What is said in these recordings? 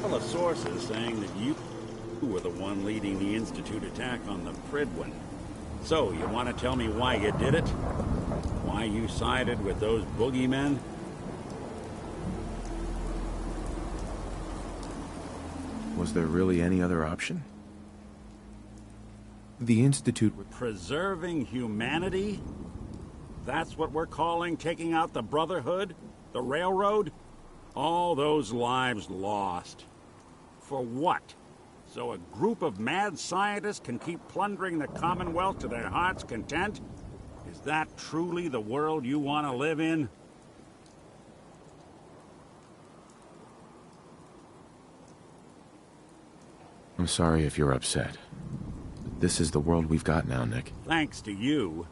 couple of sources saying that you were the one leading the Institute attack on the Pridwin. So, you want to tell me why you did it? Why you sided with those boogeymen? Was there really any other option? The Institute... Preserving humanity? That's what we're calling taking out the Brotherhood? The Railroad? All those lives lost. For what? So a group of mad scientists can keep plundering the Commonwealth to their heart's content? Is that truly the world you want to live in? I'm sorry if you're upset. This is the world we've got now, Nick. Thanks to you.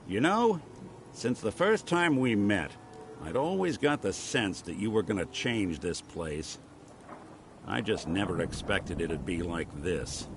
You know, since the first time we met, I'd always got the sense that you were gonna change this place. I just never expected it'd be like this.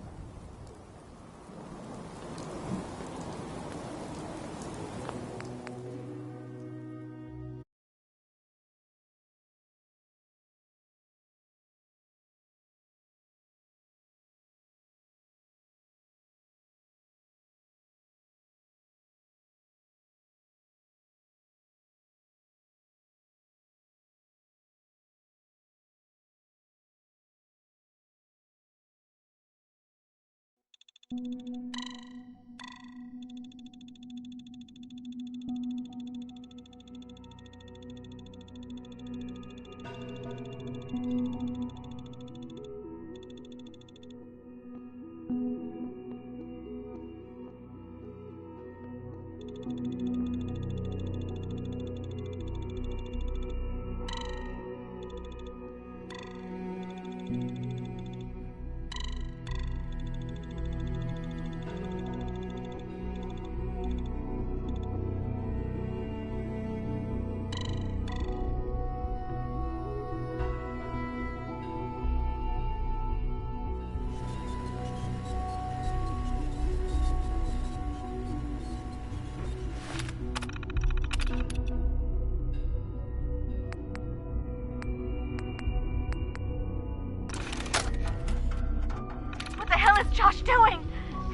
What is Josh doing?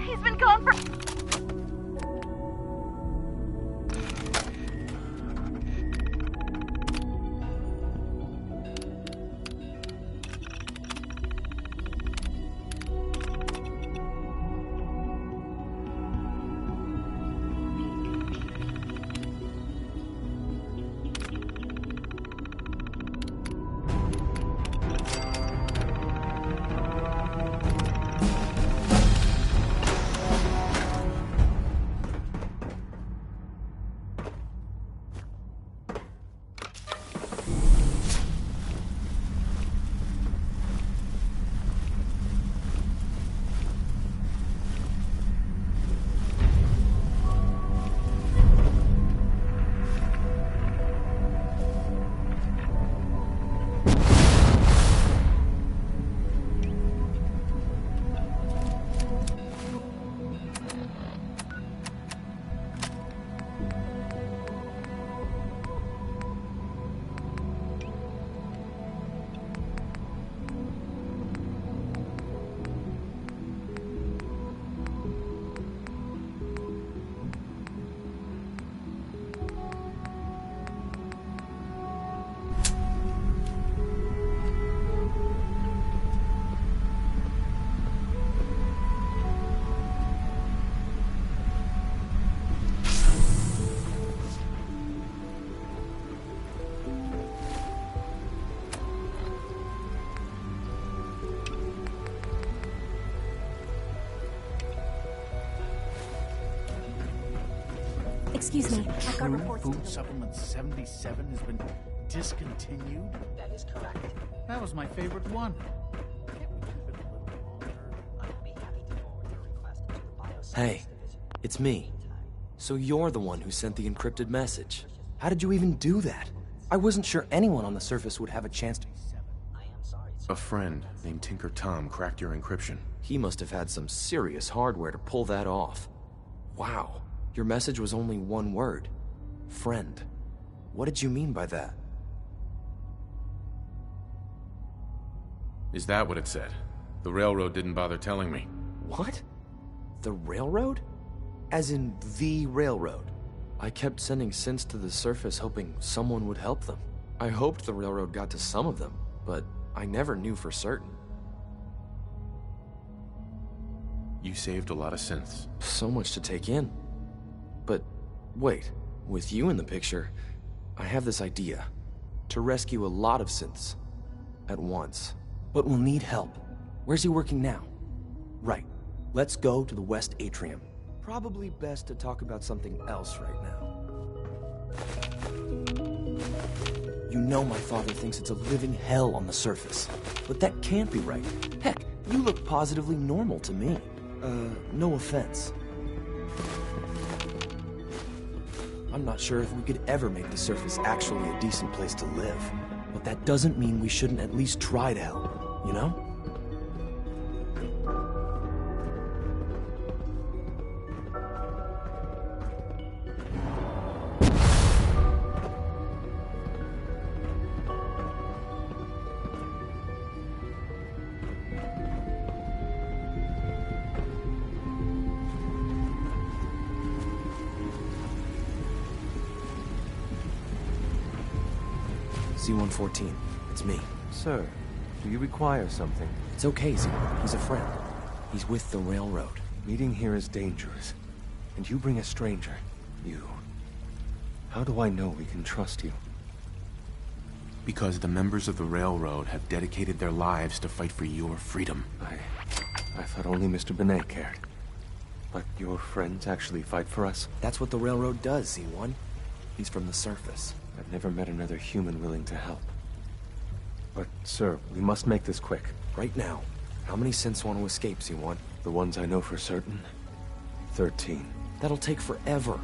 He's been gone for... Excuse me, I've got reports. Food Supplement 77 has been discontinued? That is correct. That was my favorite one. Can't we keep it a little longer? I'd be happy to forward your request to the Bioscience Hey, Division. it's me. So you're the one who sent the encrypted message. How did you even do that? I wasn't sure anyone on the surface would have a chance to... I am sorry, sir. A friend named Tinker Tom cracked your encryption. He must have had some serious hardware to pull that off. Wow, your message was only one word. Friend. What did you mean by that? Is that what it said? The railroad didn't bother telling me. What? The railroad? As in the railroad? I kept sending synths to the surface hoping someone would help them. I hoped the railroad got to some of them, but I never knew for certain. You saved a lot of synths. So much to take in. But wait, with you in the picture, I have this idea. To rescue a lot of synths. At once. But we'll need help. Where's he working now? Right. Let's go to the West Atrium. Probably best to talk about something else right now. You know my father thinks it's a living hell on the surface. But that can't be right. Heck, you look positively normal to me. No offense. I'm not sure if we could ever make the surface actually a decent place to live. But that doesn't mean we shouldn't at least try to help, you know? C-114. It's me. Sir, do you require something? It's okay, Z. He's a friend. He's with the railroad. Meeting here is dangerous. And you bring a stranger. You. How do I know we can trust you? Because the members of the railroad have dedicated their lives to fight for your freedom. I thought only Mr. Benet cared. But your friends actually fight for us? That's what the railroad does, Z1. He's from the surface. I've never met another human willing to help. But, sir, we must make this quick. Right now, how many synths want to escape, Z1? The ones I know for certain? 13. That'll take forever.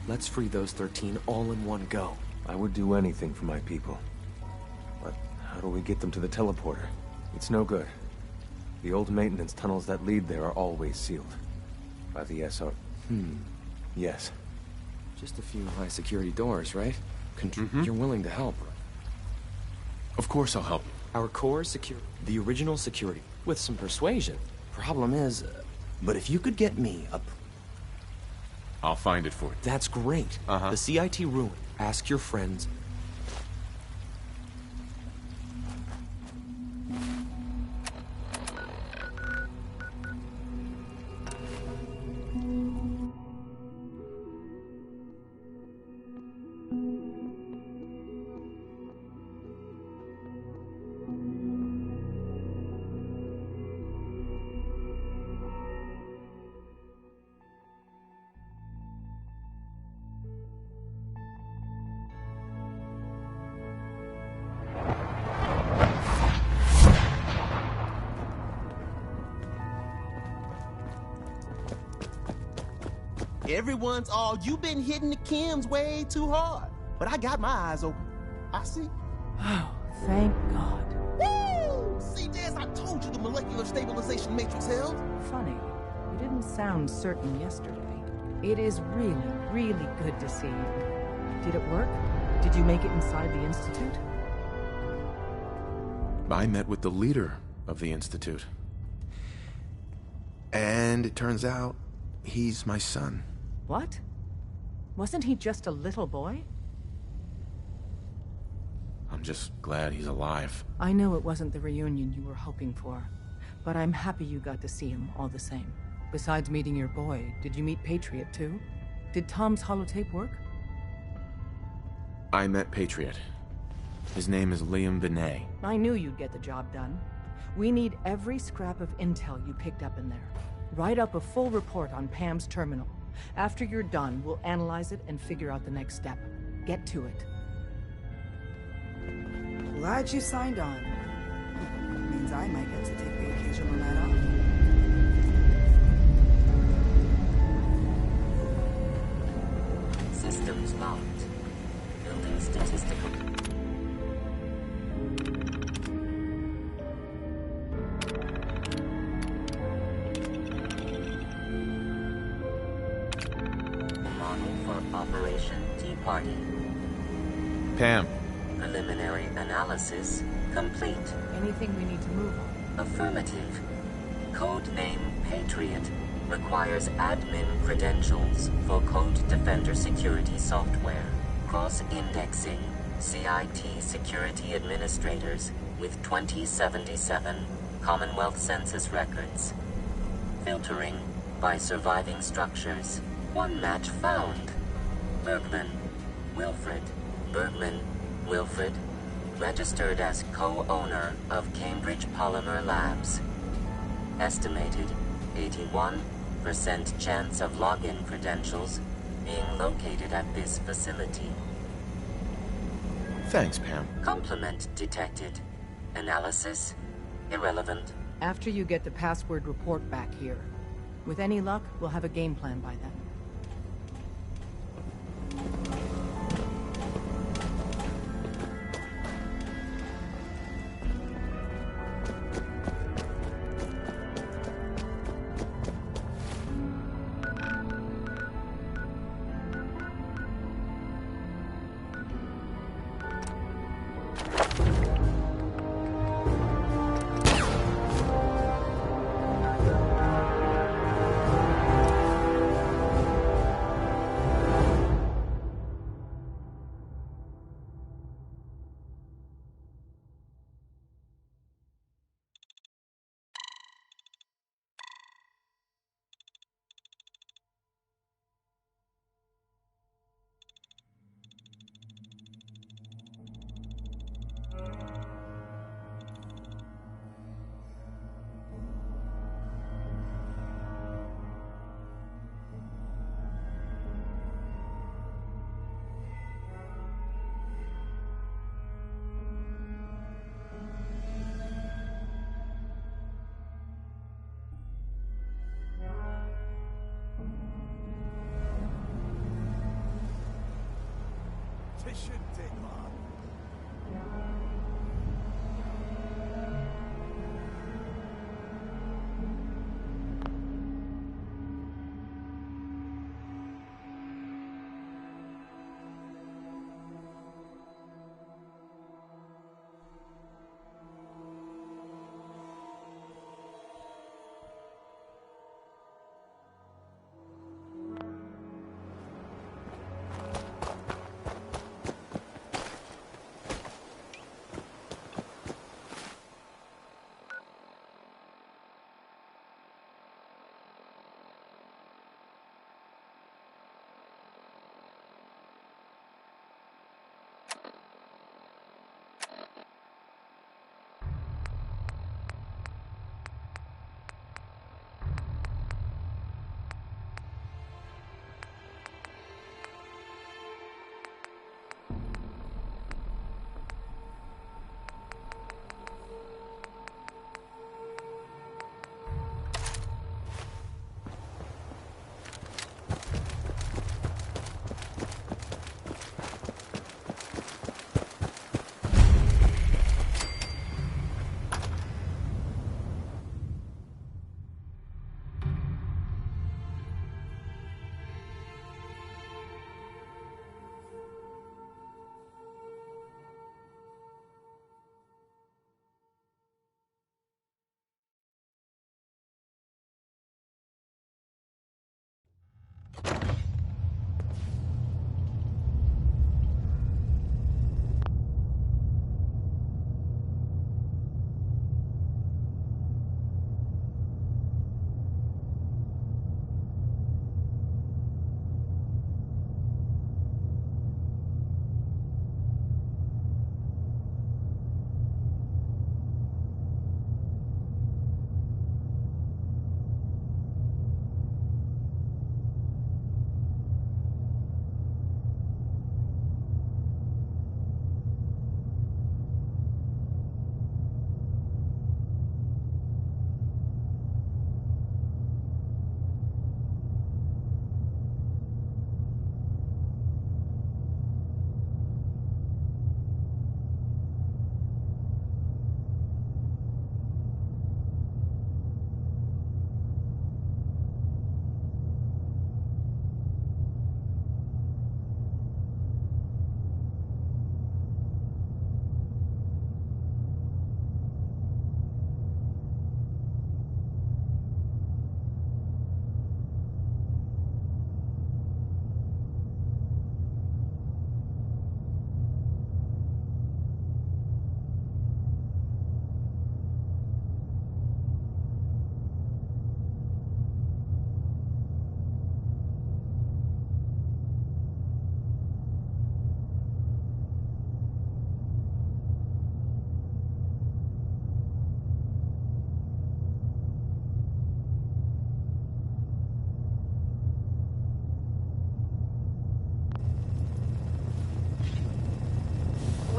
Let's free those 13 all in one go. I would do anything for my people. But how do we get them to the teleporter? It's no good. The old maintenance tunnels that lead there are always sealed. By the SR... Yes. Just a few high-security doors, right? You're willing to help, right? Of course I'll help. Our core security. The original security. With some persuasion. Problem is... but if you could get me a... I'll find it for you. That's great. The CIT ruin. Ask your friends. Everyone's all, you've been hitting the chems way too hard. But I got my eyes open. I see. Oh, thank God. Woo! See, Des, I told you the molecular stabilization matrix held. Funny, you didn't sound certain yesterday. It is really, really good to see you. Did it work? Did you make it inside the Institute? I met with the leader of the Institute. And it turns out, he's my son. What? Wasn't he just a little boy? I'm just glad he's alive. I know it wasn't the reunion you were hoping for, but I'm happy you got to see him all the same. Besides meeting your boy, did you meet Patriot too? Did Tom's holotape work? I met Patriot. His name is Liam Benet. I knew you'd get the job done. We need every scrap of intel you picked up in there. Write up a full report on Pam's terminal. After you're done, we'll analyze it and figure out the next step. Get to it. Glad you signed on. Means I might get to take the occasional night off. Systems locked. Building statistical. Model for Operation Tea Party. Pam. Preliminary analysis Complete. Anything we need to move on? Affirmative. Codename Patriot requires admin credentials for Code Defender security software. Cross-indexing CIT security administrators with 2077 Commonwealth Census records. Filtering by surviving structures. One match found. Bergman. Wilfred. Bergman. Wilfred. Registered as co-owner of Cambridge Polymer Labs. Estimated 81% chance of login credentials being located at this facility. Thanks, Pam. Complement detected. Analysis irrelevant. After you get the password report back here. With any luck, we'll have a game plan by then. This shouldn't take long.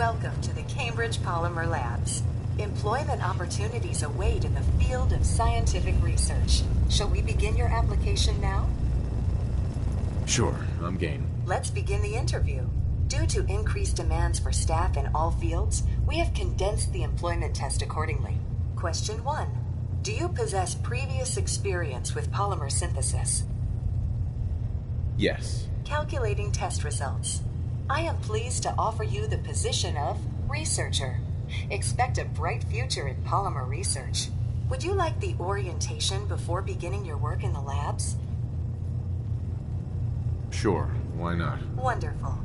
Welcome to the Cambridge Polymer Labs. Employment opportunities await in the field of scientific research. Shall we begin your application now? Sure, I'm game. Let's begin the interview. Due to increased demands for staff in all fields, we have condensed the employment test accordingly. Question 1. Do you possess previous experience with polymer synthesis? Yes. Calculating test results. I am pleased to offer you the position of researcher. Expect a bright future in polymer research. Would you like the orientation before beginning your work in the labs? Sure, why not? Wonderful.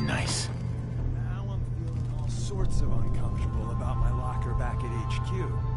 Nice. Now I'm feeling all sorts of uncomfortable about my locker back at HQ.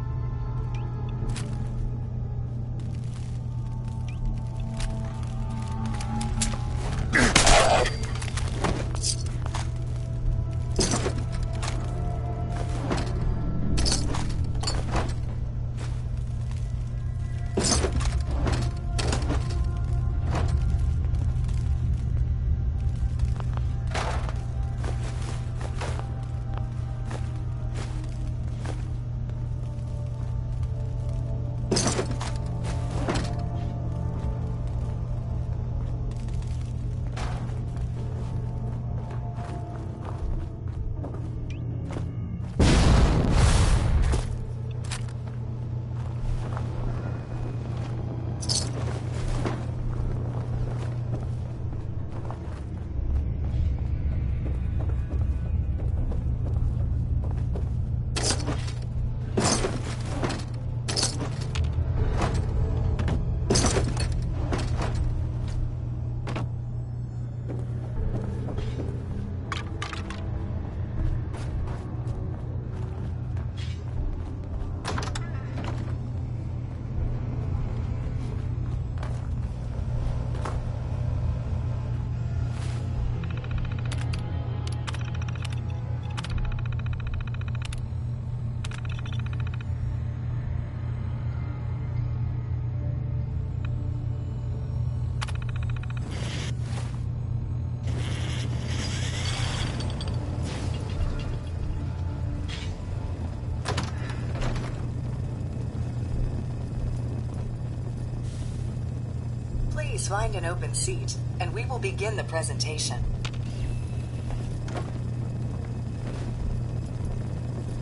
Please find an open seat, and we will begin the presentation.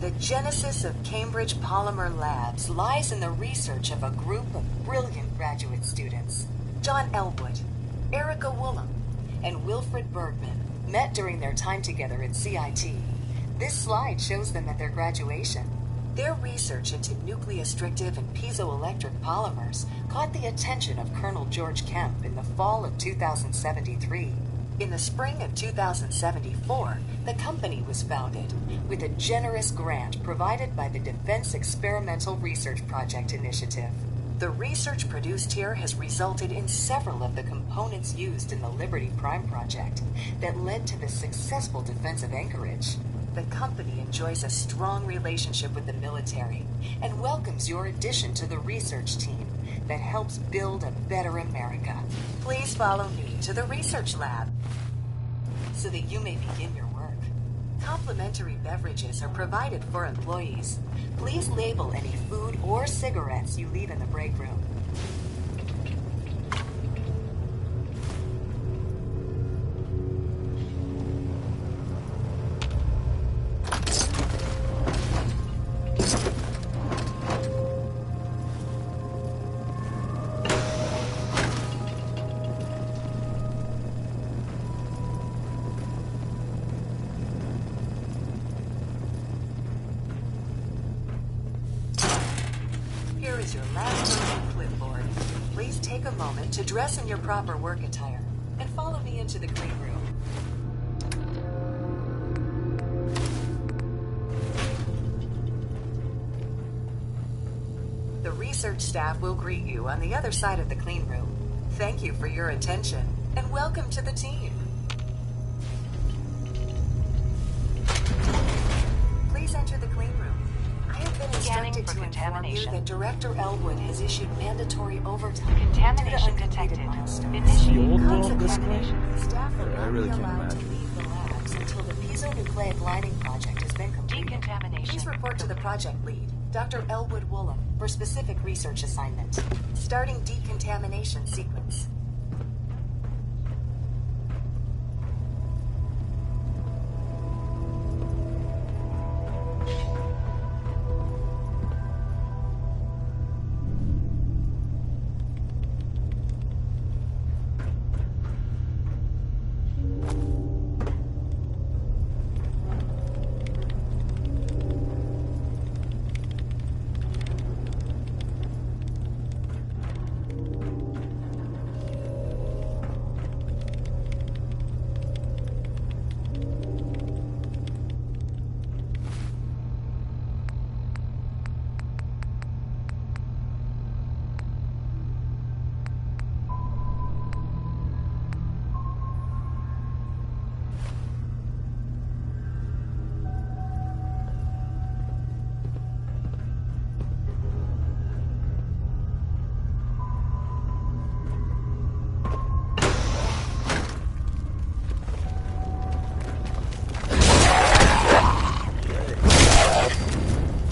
The genesis of Cambridge Polymer Labs lies in the research of a group of brilliant graduate students. John Elwood, Erica Woolham, and Wilfred Bergman met during their time together at CIT. This slide shows them at their graduation. Their research into nucleostrictive and piezoelectric polymers caught the attention of Colonel George Kemp in the fall of 2073. In the spring of 2074, the company was founded with a generous grant provided by the Defense Experimental Research Project Initiative. The research produced here has resulted in several of the components used in the Liberty Prime project that led to the successful defense of Anchorage. The company enjoys a strong relationship with the military and welcomes your addition to the research team that helps build a better America. Please follow me to the research lab so that you may begin your work. Complimentary beverages are provided for employees. Please label any food or cigarettes you leave in the break room. to dress in your proper work attire and follow me into the clean room. The research staff will greet you on the other side of the clean room. Thank you for your attention, and welcome to the team. Please enter the clean room. I have been instructed to inform you that Director Elwood has issued mandatory overtime Contamination due to uncompleted detected. milestones. Initiate Contamination. Staff are I really only can't allowed to imagine. leave the labs until the piezonucleic lining project has been completed. Decontamination. Please report to the project lead, Dr. Elwood Woolham, for specific research assignment. Starting decontamination sequence.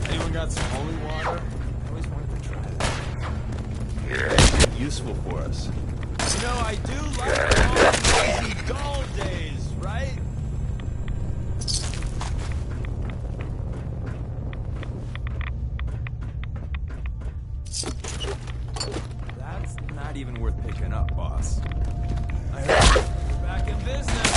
Anyone got some holy water? I always wanted to try that. Useful for us. You know, I do like the lazy dull days, right? That's not even worth picking up, boss. I heard we're back in business.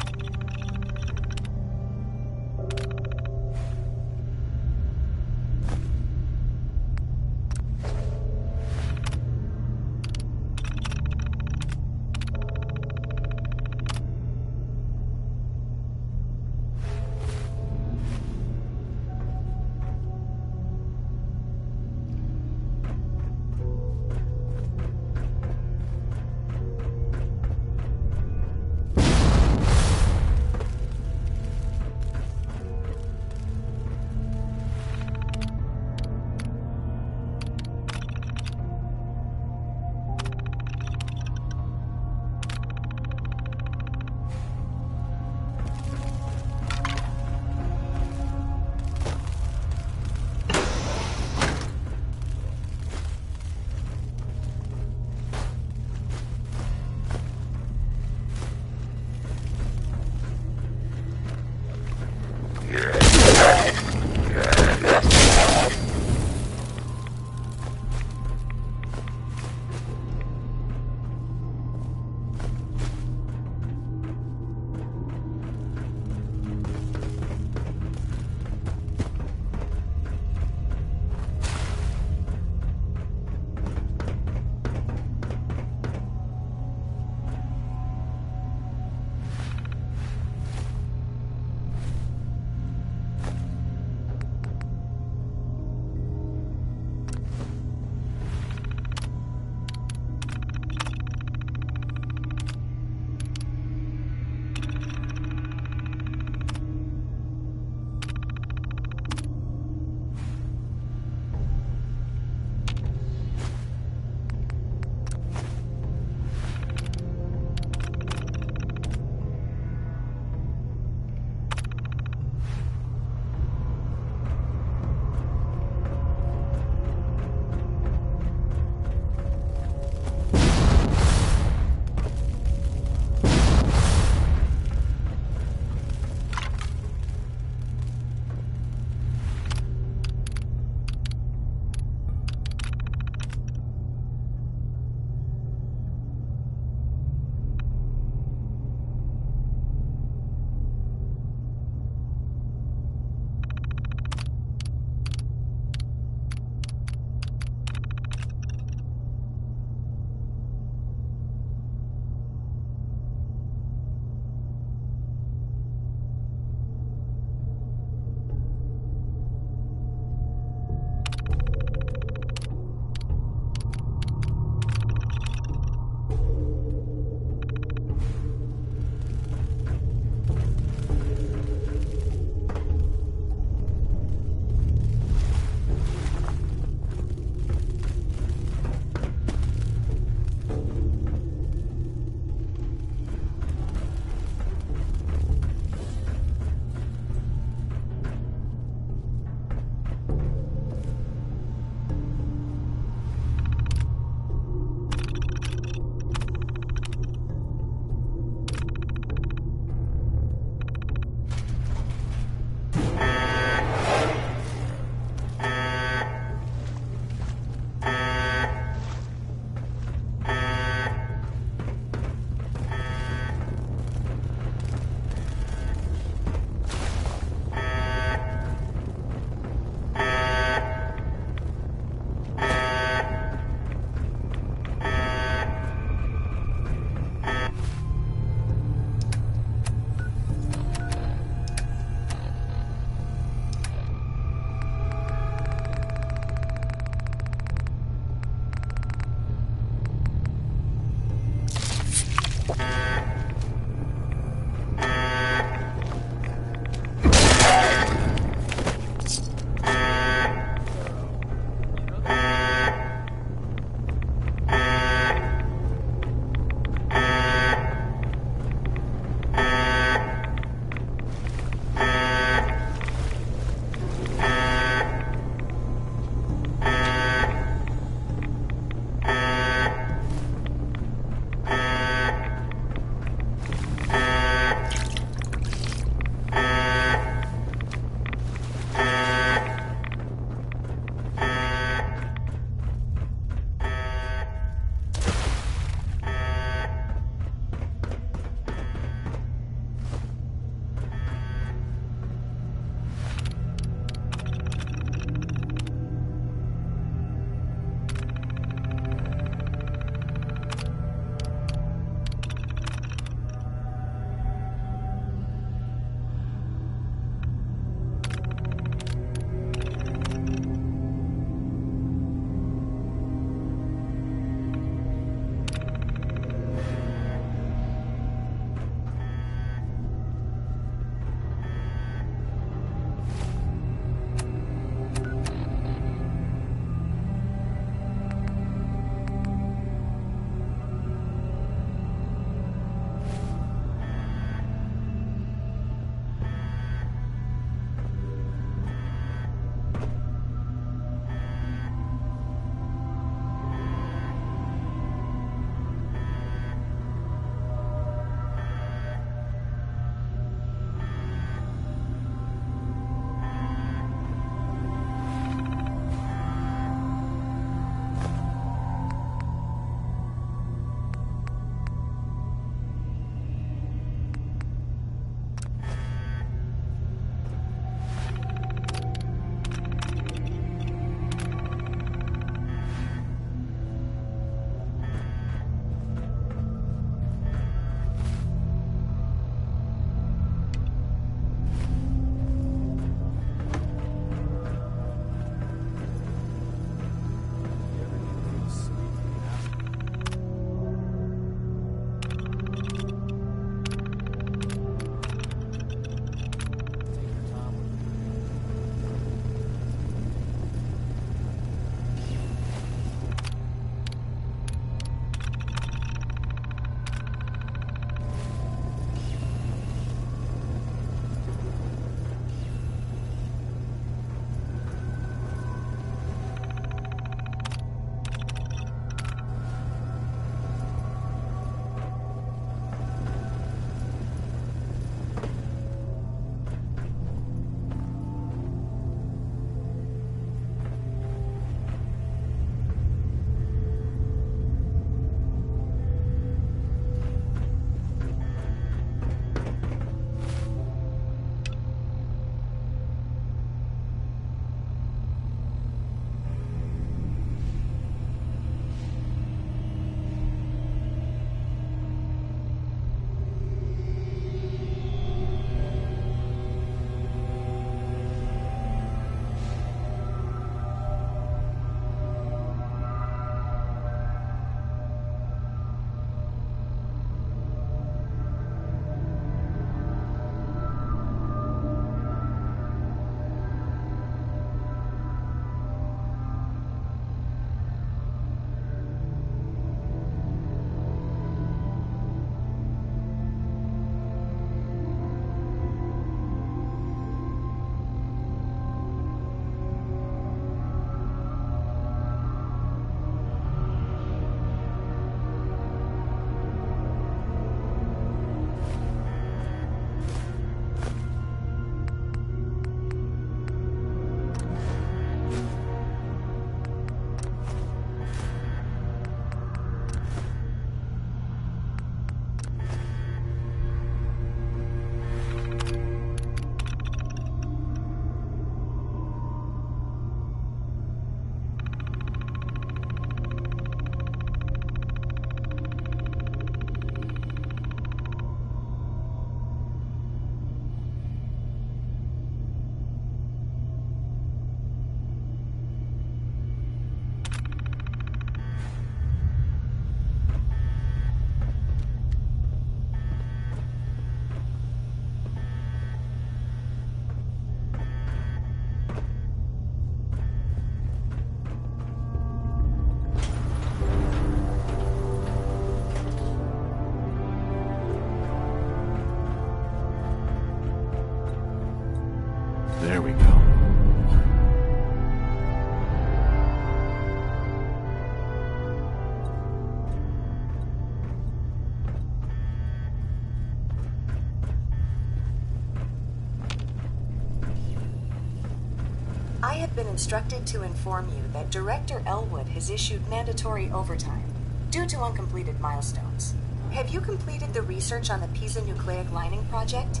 have been instructed to inform you that Director Elwood has issued mandatory overtime due to uncompleted milestones. Have you completed the research on the piezonucleic lining project?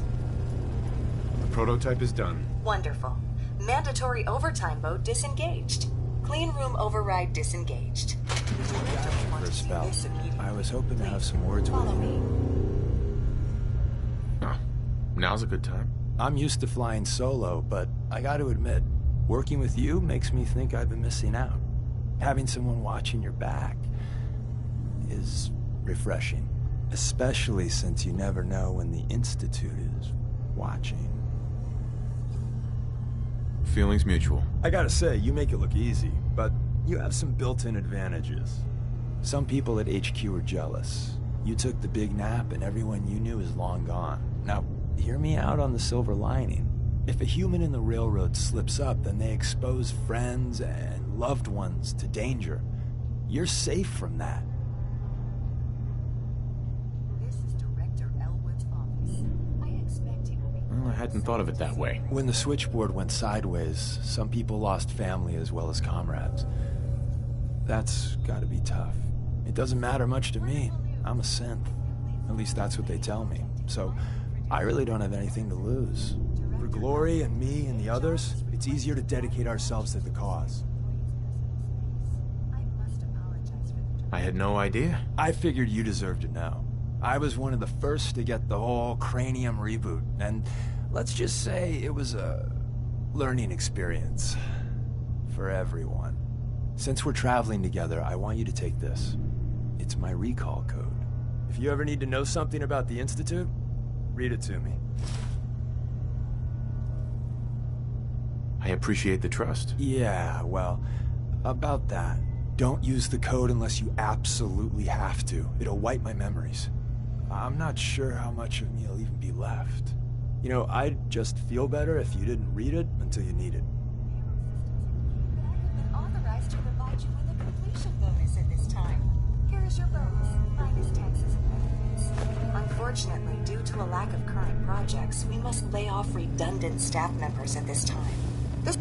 The prototype is done. Wonderful. Mandatory overtime mode disengaged. Clean room override disengaged. For a spell. I was hoping to have some words with you. Oh, now's a good time. I'm used to flying solo, but I gotta admit, working with you makes me think I've been missing out. Having someone watching your back is refreshing. Especially since you never know when the Institute is watching. Feelings mutual. I gotta say, you make it look easy, but you have some built-in advantages. Some people at HQ are jealous. You took the big nap and everyone you knew is long gone. Now, hear me out on the silver lining. If a human in the railroad slips up, then they expose friends and loved ones to danger. You're safe from that. This is Director Elwood's office. I expect he will be... Well, I hadn't thought of it that way. When the switchboard went sideways, some people lost family as well as comrades. That's gotta be tough. It doesn't matter much to me. I'm a synth. At least that's what they tell me. So, I really don't have anything to lose. For Glory and me and the others, it's easier to dedicate ourselves to the cause. I had no idea. I figured you deserved to know. I was one of the first to get the whole cranium reboot, and let's just say it was a learning experience for everyone. Since we're traveling together, I want you to take this. It's my recall code. If you ever need to know something about the Institute, read it to me. I appreciate the trust. Yeah, well, about that. Don't use the code unless you absolutely have to. It'll wipe my memories. I'm not sure how much of me will even be left. You know, I'd just feel better if you didn't read it until you need it. Authorized to provide you with a completion bonus at this time. Here is your bonus, minus taxes and benefits. Unfortunately, due to a lack of current projects, we must lay off redundant staff members at this time. This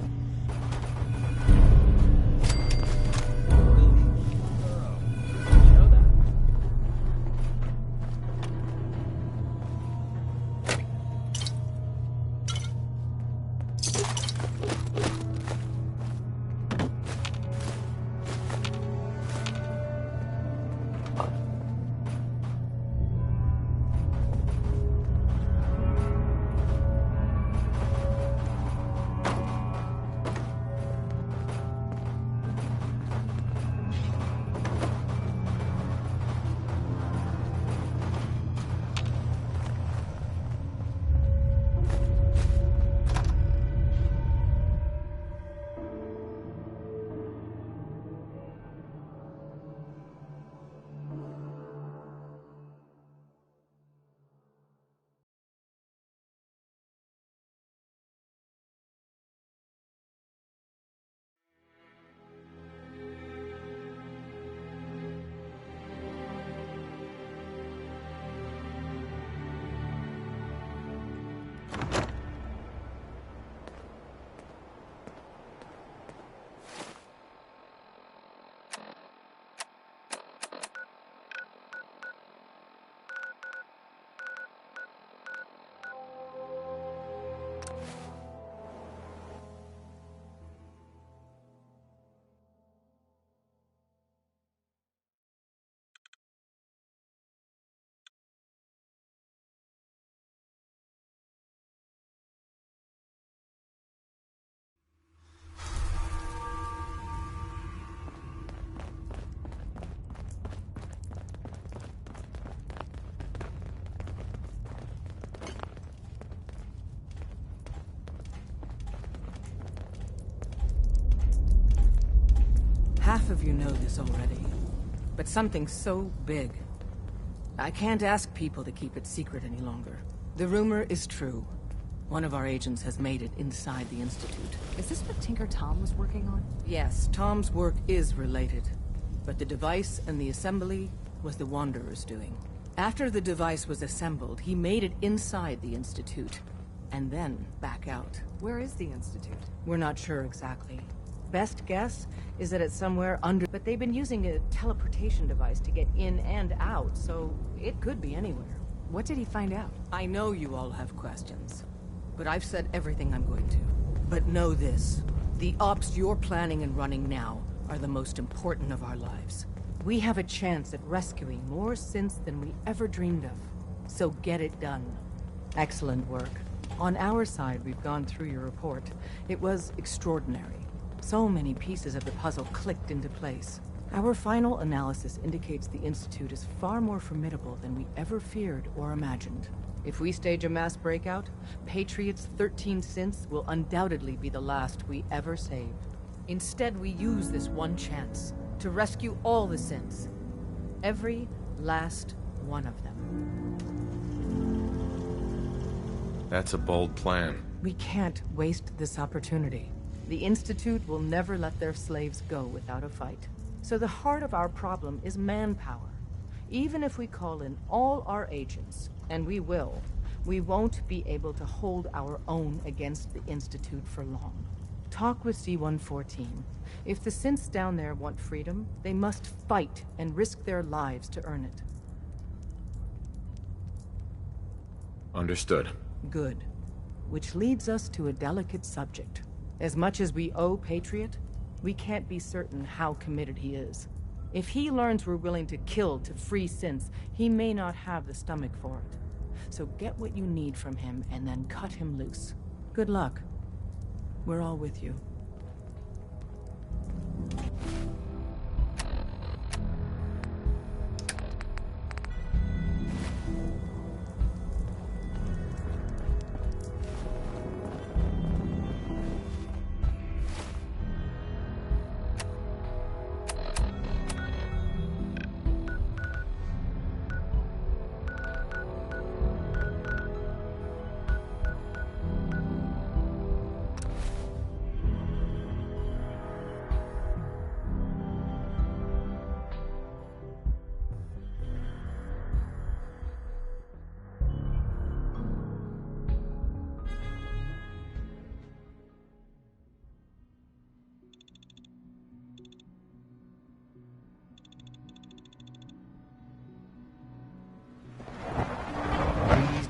Half of you know this already, but something so big. I can't ask people to keep it secret any longer. The rumor is true. One of our agents has made it inside the Institute. Is this what Tinker Tom was working on? Yes, Tom's work is related, but the device and the assembly was the Wanderer's doing. After the device was assembled, he made it inside the Institute. and then back out. Where is the Institute? We're not sure exactly. Best guess is that it's somewhere under, but they've been using a teleportation device to get in and out, so it could be anywhere. What did he find out? I know you all have questions, but I've said everything I'm going to. But know this, the ops you're planning and running now are the most important of our lives. We have a chance at rescuing more synths than we ever dreamed of. So get it done. Excellent work. On our side, we've gone through your report. It was extraordinary. So many pieces of the puzzle clicked into place. Our final analysis indicates the Institute is far more formidable than we ever feared or imagined. If we stage a mass breakout, Patriot's 13 synths will undoubtedly be the last we ever save. Instead, we use this one chance to rescue all the synths. Every last one of them. That's a bold plan. We can't waste this opportunity. The Institute will never let their slaves go without a fight. So the heart of our problem is manpower. Even if we call in all our agents, and we will, we won't be able to hold our own against the Institute for long. Talk with C-114. If the synths down there want freedom, they must fight and risk their lives to earn it. Understood. Good. Which leads us to a delicate subject. As much as we owe Patriot, we can't be certain how committed he is. If he learns we're willing to kill to free synths, he may not have the stomach for it. So get what you need from him and then cut him loose. Good luck. We're all with you.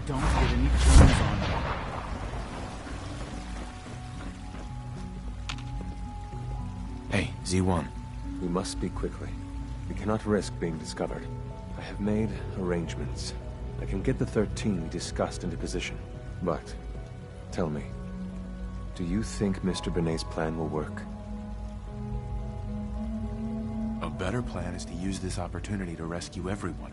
Don't get any tunes on me. Hey, Z1. We must speak quickly. We cannot risk being discovered. I have made arrangements. I can get the 13 we discussed into position. But, tell me, do you think Mr. Benet's plan will work? A better plan is to use this opportunity to rescue everyone.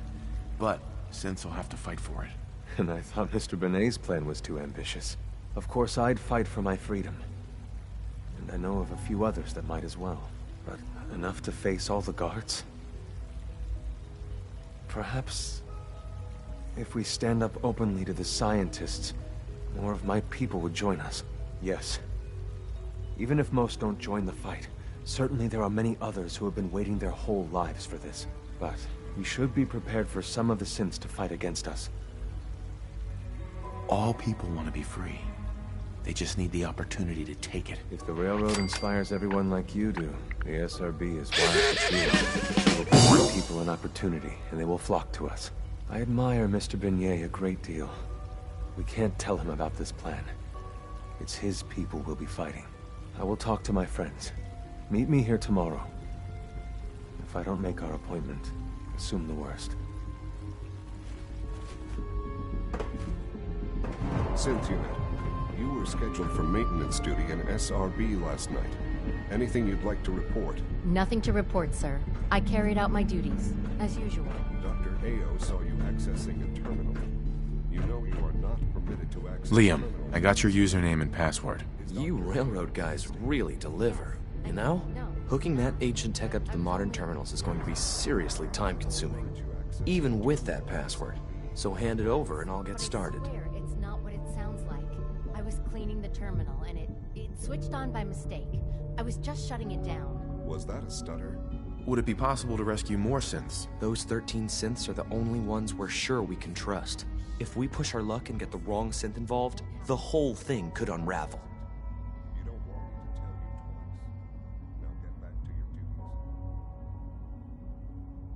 But synths will have to fight for it. And I thought Mr. Benet's plan was too ambitious. Of course, I'd fight for my freedom. And I know of a few others that might as well. But enough to face all the guards? Perhaps, if we stand up openly to the scientists, more of my people would join us. Yes. Even if most don't join the fight, certainly there are many others who have been waiting their whole lives for this. But we should be prepared for some of the synths to fight against us. All people want to be free. They just need the opportunity to take it. If the railroad inspires everyone like you do, the SRB is wise to feel. We'll give people an opportunity, and they will flock to us. I admire Mr. Benet a great deal. We can't tell him about this plan. It's his people we'll be fighting. I will talk to my friends. Meet me here tomorrow. If I don't make our appointment, assume the worst. Synth Unit, you were scheduled for maintenance duty in SRB last night. Anything you'd like to report? Nothing to report, sir. I carried out my duties, as usual. Dr. Ao saw you accessing a terminal. You know you are not permitted to access Liam, I got your username and password. You railroad guys really deliver. You know? Hooking that ancient tech up to the modern terminals is going to be seriously time-consuming. Even with that password. So hand it over and I'll get started. It's not what it sounds like. I was cleaning the terminal and it switched on by mistake. I was just shutting it down. Was that a stutter? Would it be possible to rescue more synths? Those 13 synths are the only ones we're sure we can trust. If we push our luck and get the wrong synth involved, the whole thing could unravel. You don't want me to tell you twice. Now get back to your duties.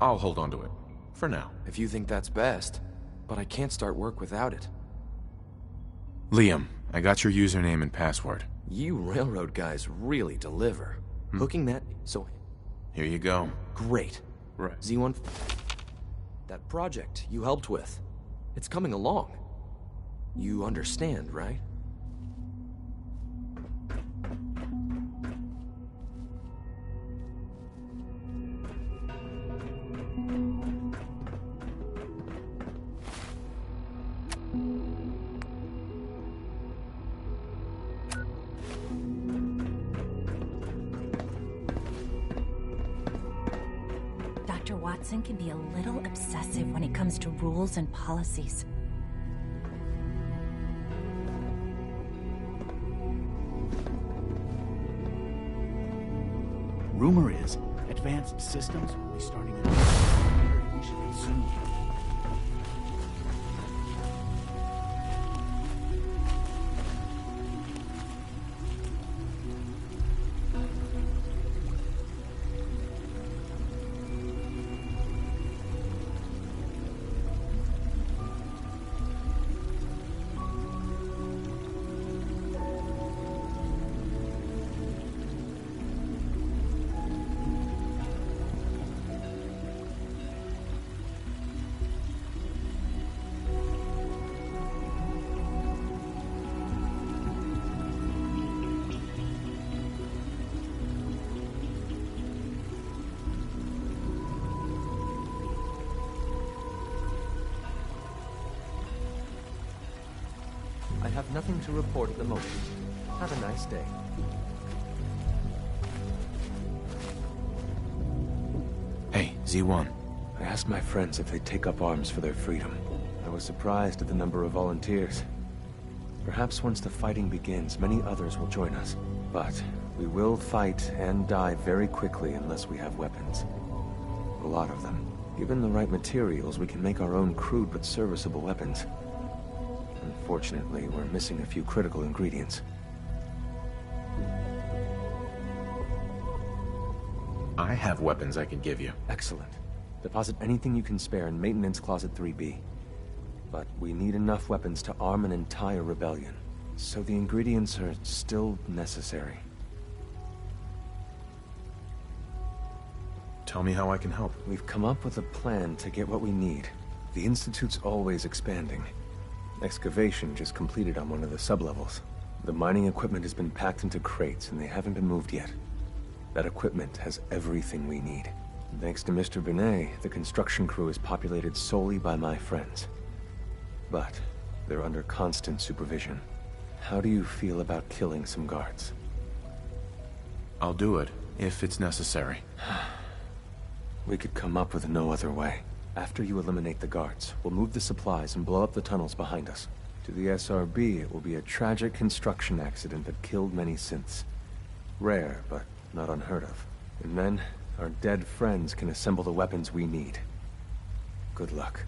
I'll hold on to it. For now. If you think that's best, but I can't start work without it. Liam, I got your username and password. You railroad guys really deliver. Hooking that... so... Here you go. Great. Right. Z1... That project you helped with. It's coming along. You understand, right? Dr. Watson can be a little obsessive when it comes to rules and policies. Rumor is, advanced systems will be starting in very we should consume. I have nothing to report at the moment. Have a nice day. Hey, Z1. I asked my friends if they'd take up arms for their freedom. I was surprised at the number of volunteers. Perhaps once the fighting begins, many others will join us. But we will fight and die very quickly unless we have weapons. A lot of them. Given the right materials, we can make our own crude but serviceable weapons. Unfortunately, we're missing a few critical ingredients. I have weapons I can give you. Excellent. Deposit anything you can spare in Maintenance Closet 3B. But we need enough weapons to arm an entire rebellion. So the ingredients are still necessary. Tell me how I can help. We've come up with a plan to get what we need. The Institute's always expanding. Excavation just completed on one of the sublevels. The mining equipment has been packed into crates and they haven't been moved yet. That equipment has everything we need. Thanks to Mr. Binet, the construction crew is populated solely by my friends. But they're under constant supervision. How do you feel about killing some guards? I'll do it, if it's necessary. We could come up with no other way. After you eliminate the guards, we'll move the supplies and blow up the tunnels behind us. To the SRB, it will be a tragic construction accident that killed many synths. Rare, but not unheard of. And then, our dead friends can assemble the weapons we need. Good luck.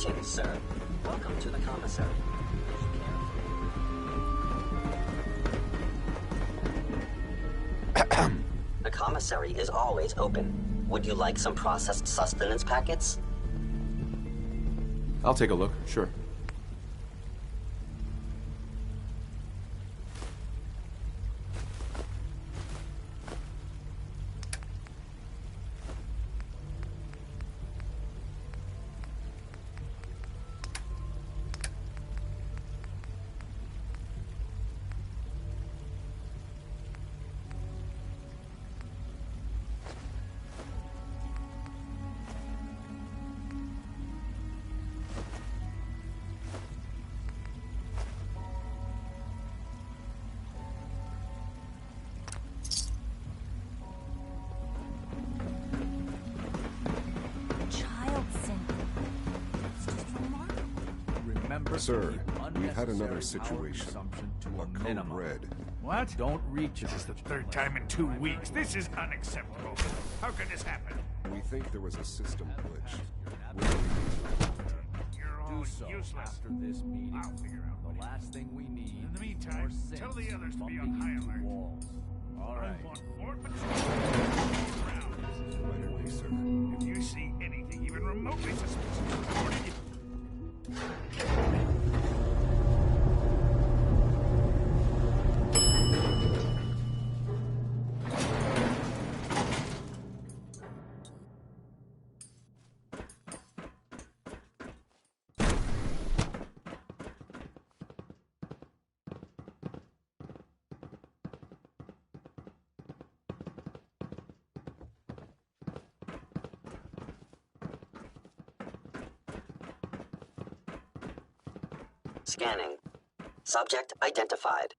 Greetings, sir. Welcome to the commissary. The commissary is always open. Would you like some processed sustenance packets? I'll take a look, sure. Sir, we had another situation. A code red. What? Don't reach. This is the third time in 2 weeks. This is unacceptable. How could this happen? We think there was a system glitch. You're all useless. After this meeting, I'll figure out the last thing we need. In the meantime, tell the others to be on high alert. All right. I want more patrols around. Sir. If you see anything even remotely suspicious, report it. Scanning. Subject identified.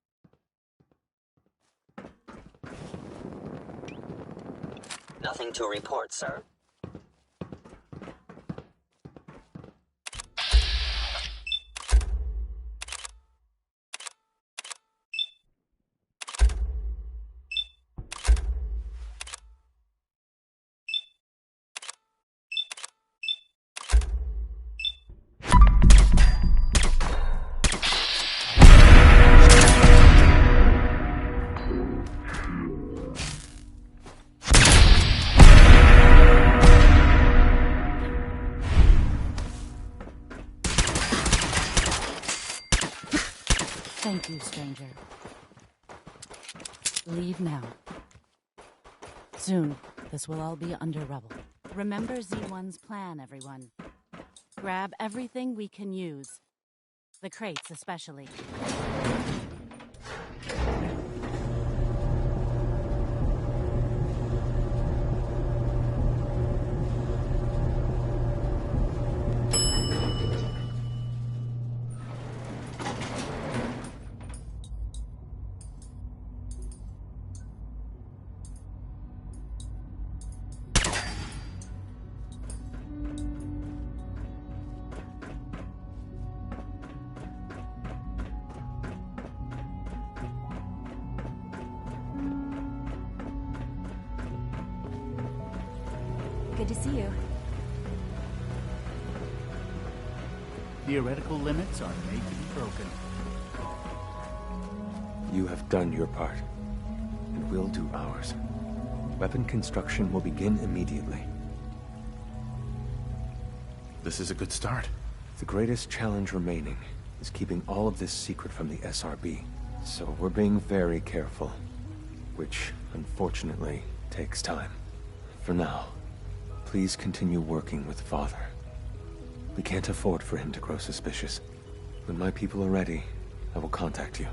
Nothing to report, sir. Thank you, stranger. Leave now. Soon, this will all be under rubble. Remember Z1's plan, everyone. Grab everything we can use. The crates especially. Good to see you. Theoretical limits are made to be broken. You have done your part, and we'll do ours. Weapon construction will begin immediately. This is a good start. The greatest challenge remaining is keeping all of this secret from the SRB. So we're being very careful, which, unfortunately, takes time. For now, please continue working with Father. We can't afford for him to grow suspicious. When my people are ready, I will contact you.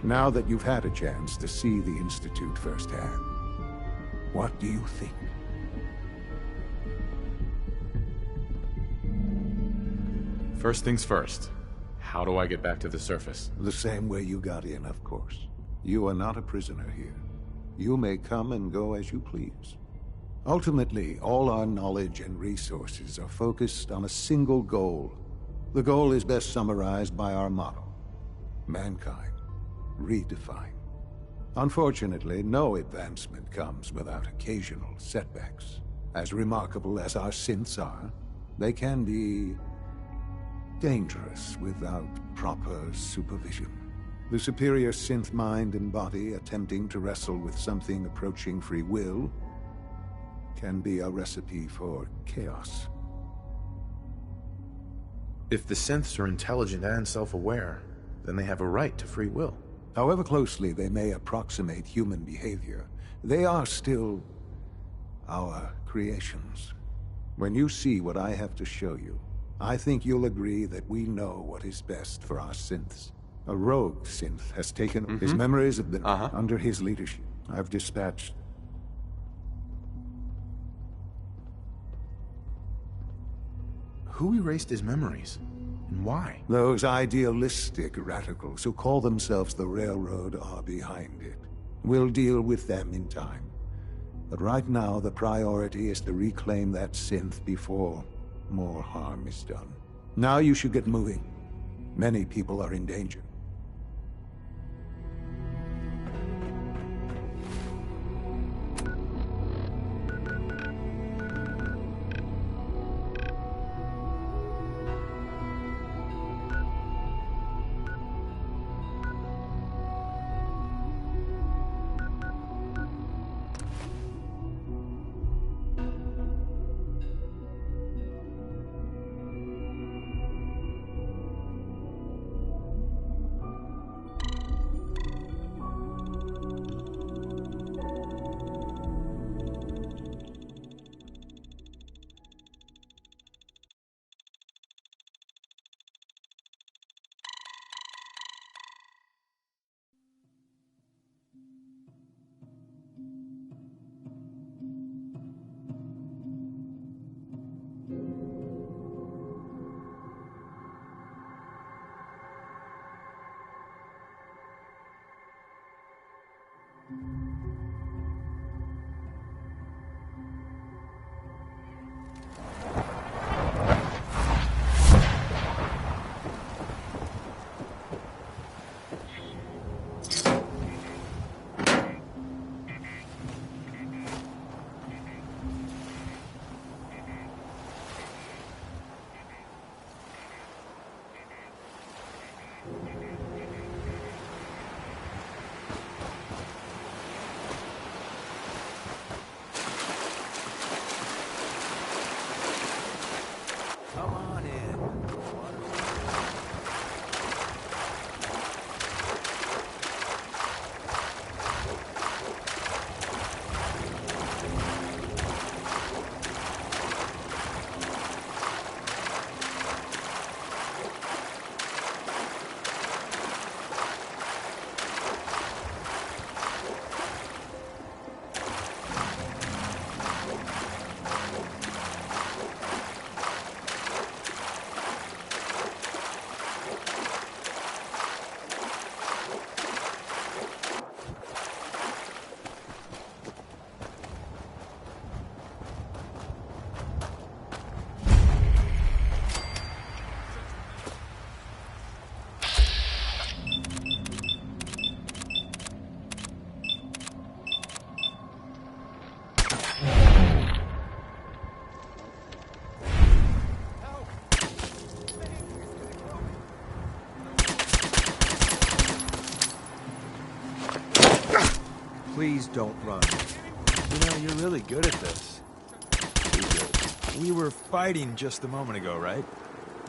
Now that you've had a chance to see the Institute firsthand, what do you think? First things first. How do I get back to the surface? The same way you got in, of course. You are not a prisoner here. You may come and go as you please. Ultimately, all our knowledge and resources are focused on a single goal. The goal is best summarized by our motto: mankind, redefined. Unfortunately, no advancement comes without occasional setbacks. As remarkable as our synths are, they can be dangerous without proper supervision. The superior synth mind and body attempting to wrestle with something approaching free will can be a recipe for chaos. If the synths are intelligent and self-aware, then they have a right to free will. However closely they may approximate human behavior, they are still our creations. When you see what I have to show you, I think you'll agree that we know what is best for our synths. A rogue synth has taken his memories have been under his leadership. I've dispatched. Who erased his memories? And why? Those idealistic radicals who call themselves the Railroad are behind it. We'll deal with them in time. But right now, the priority is to reclaim that synth before more harm is done. Now you should get moving. Many people are in danger. Please don't run. You know, you're really good at this. We were fighting just a moment ago, right?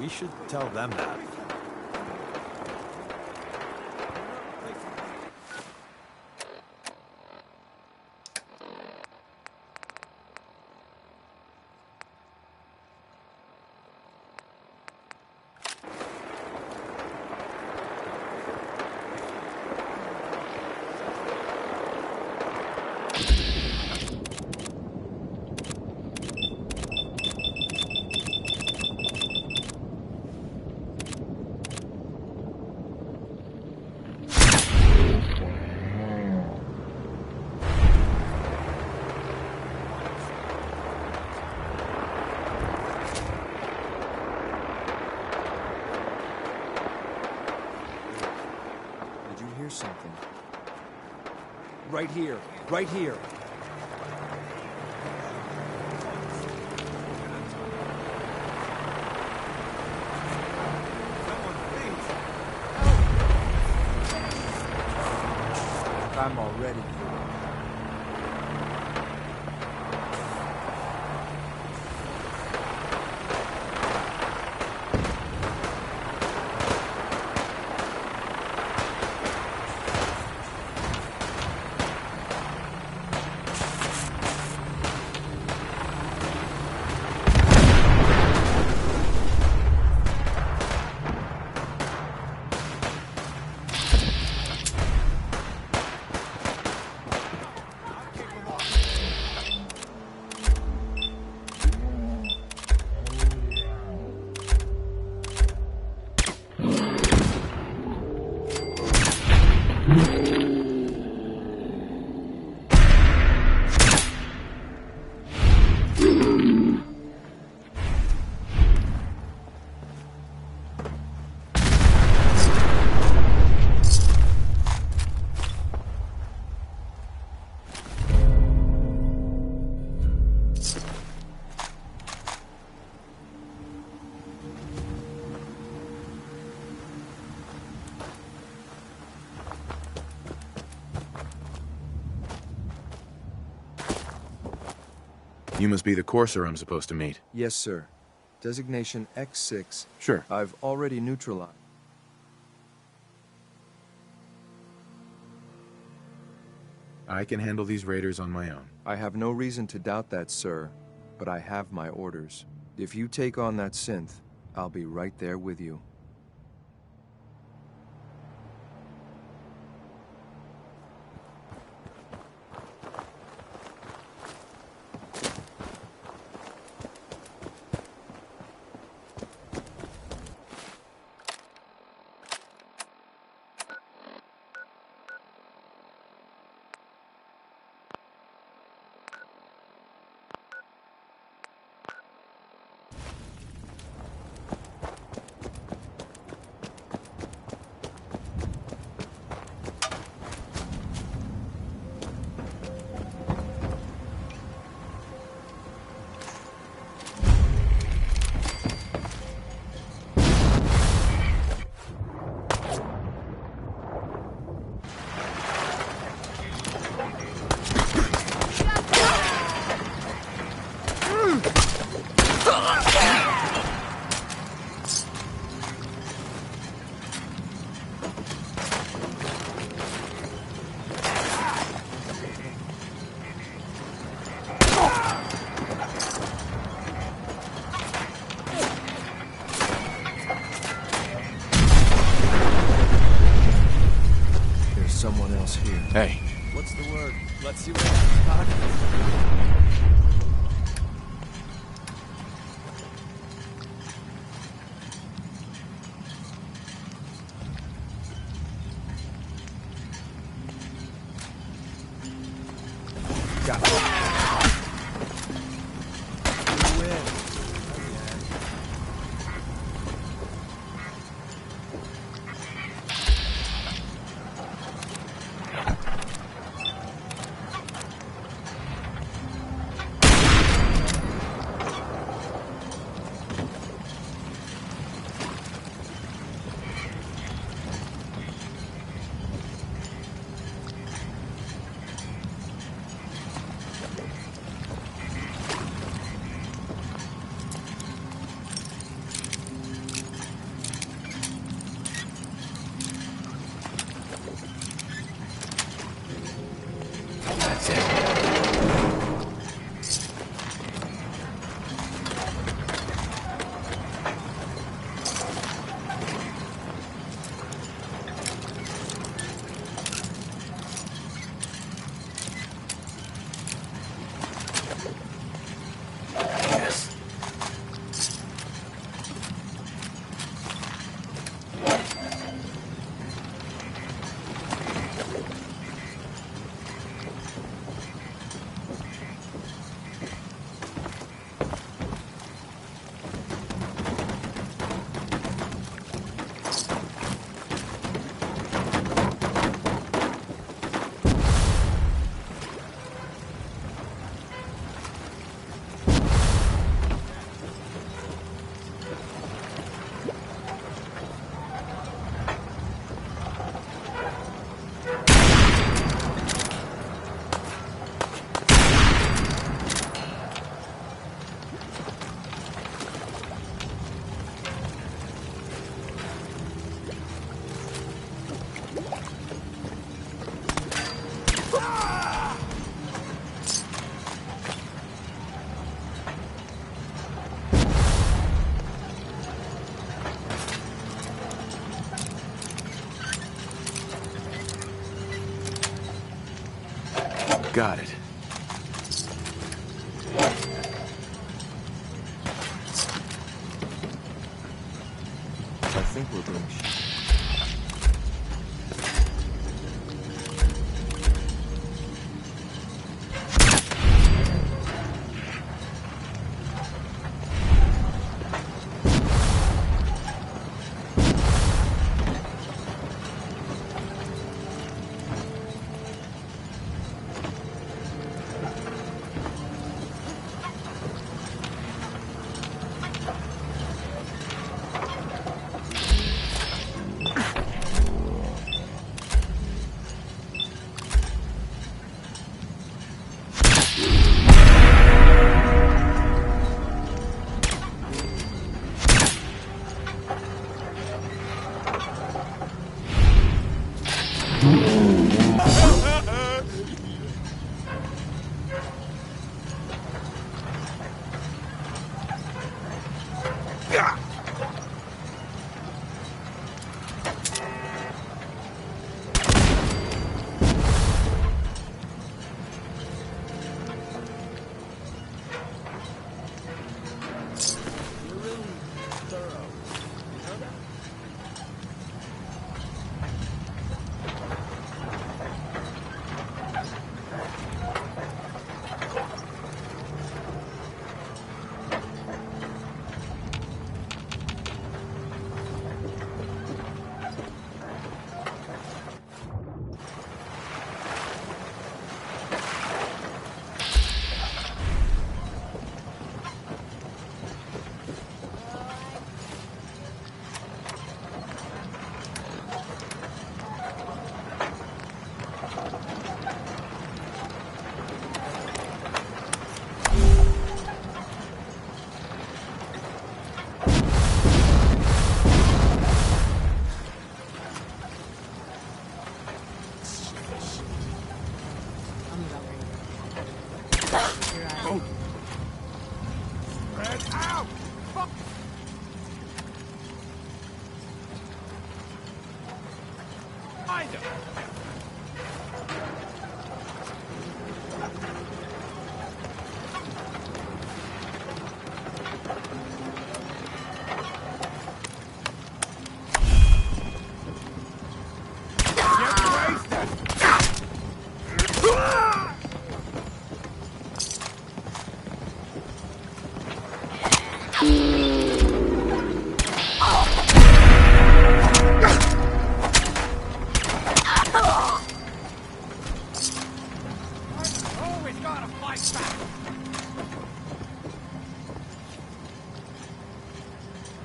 We should tell them that. something. Right here. Right here. I'm all ready for it. You must be the courser I'm supposed to meet. Yes, sir. Designation X6. Sure. I've already neutralized. I can handle these raiders on my own. I have no reason to doubt that, sir, but I have my orders. If you take on that synth, I'll be right there with you. Got it. I think we're being shot.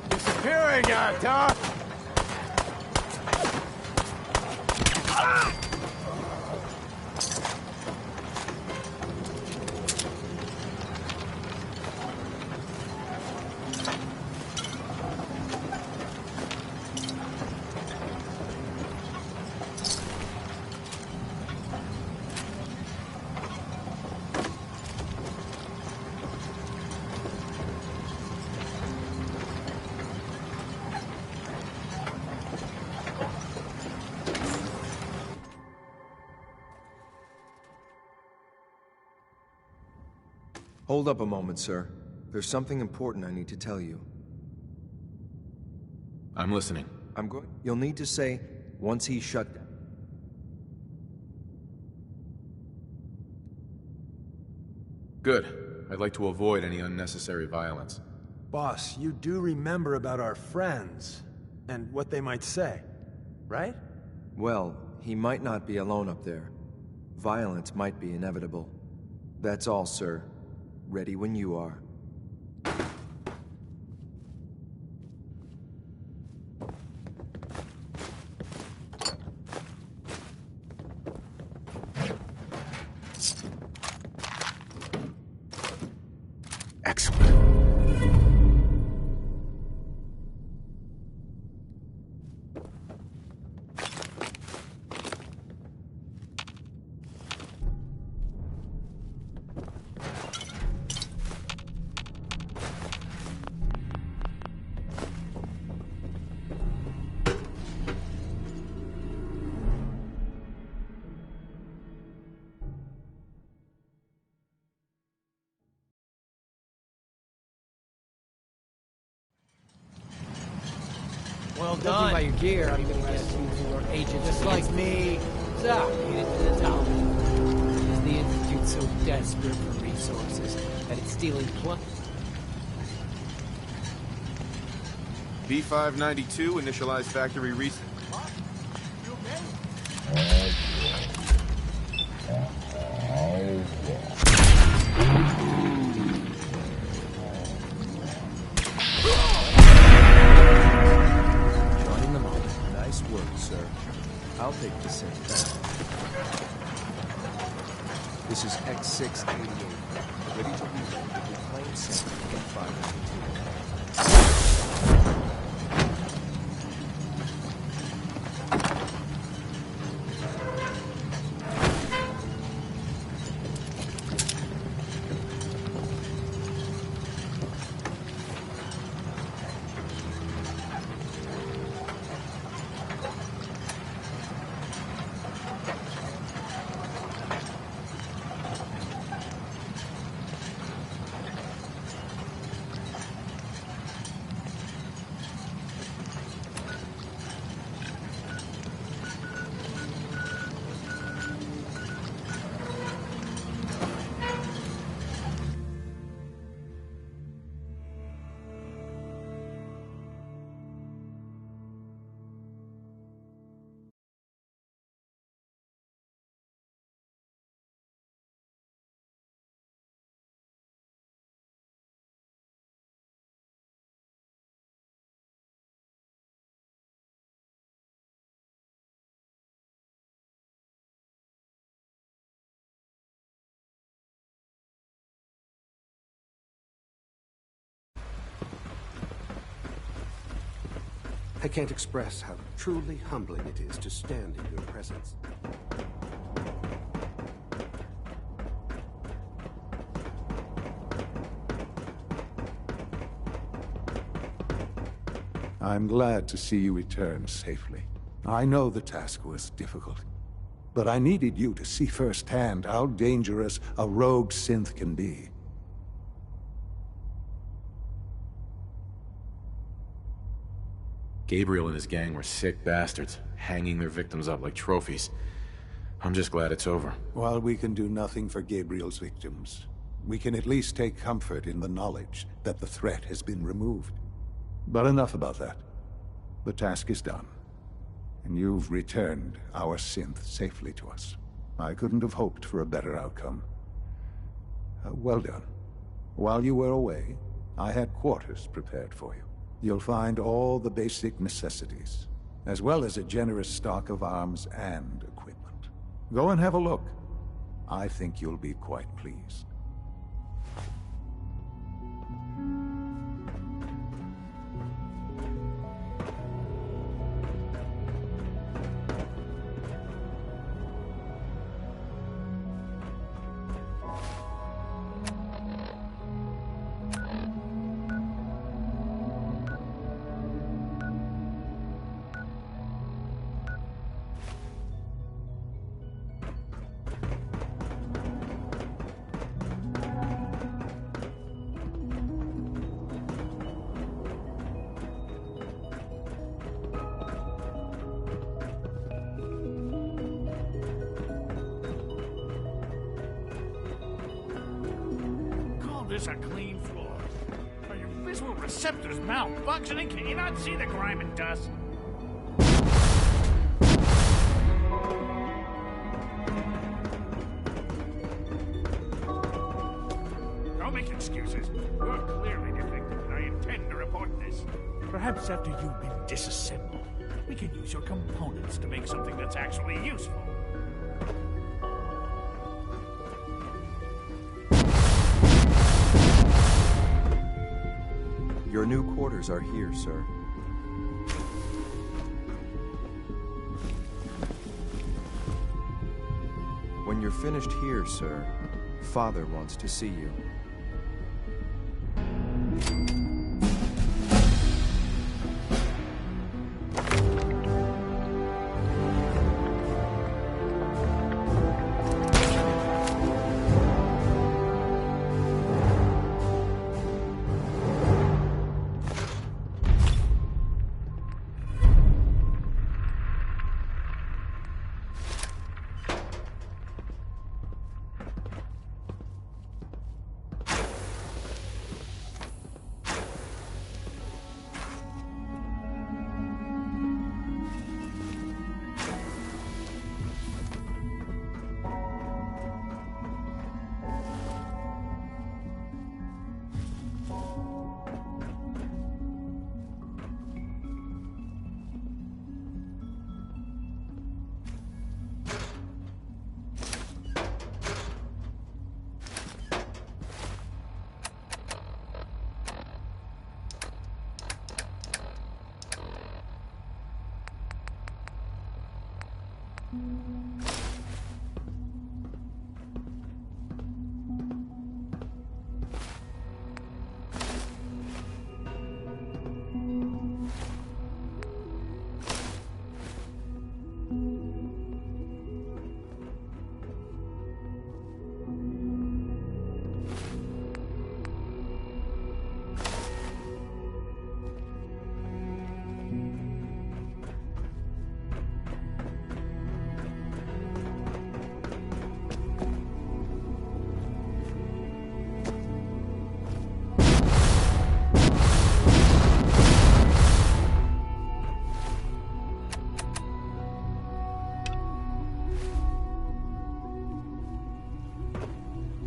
Disappearing act, huh? Hold up a moment, sir. There's something important I need to tell you. I'm listening. You'll need to say, once he's shut down. Good. I'd like to avoid any unnecessary violence. Boss, you do remember about our friends and what they might say, right? Well, he might not be alone up there. Violence might be inevitable. That's all, sir. Ready when you are. Excellent. well Judging done. by your gear, I'm gonna guess you are agents just like me. So, made it to the top. Is the Institute so desperate for resources that it's stealing B592, initialize factory reset. Joining them all. Nice work, sir. I'll take the same back. This is X688. Ready to reload the reclaimed center in 592. I can't express how truly humbling it is to stand in your presence. I'm glad to see you return safely. I know the task was difficult, but I needed you to see firsthand how dangerous a rogue synth can be. Gabriel and his gang were sick bastards, hanging their victims up like trophies. I'm just glad it's over. While we can do nothing for Gabriel's victims, we can at least take comfort in the knowledge that the threat has been removed. But enough about that. The task is done, and you've returned our synth safely to us. I couldn't have hoped for a better outcome. Well done. While you were away, I had quarters prepared for you. You'll find all the basic necessities, as well as a generous stock of arms and equipment. Go and have a look. I think you'll be quite pleased. This a clean floor. Are your visual receptors malfunctioning? Can you not see the grime and dust? Don't make excuses. You're clearly defective, and I intend to report this. Perhaps after you've been disassembled, we can use your components to make something that's actually useful. Your new quarters are here, sir. When you're finished here, sir, Father wants to see you.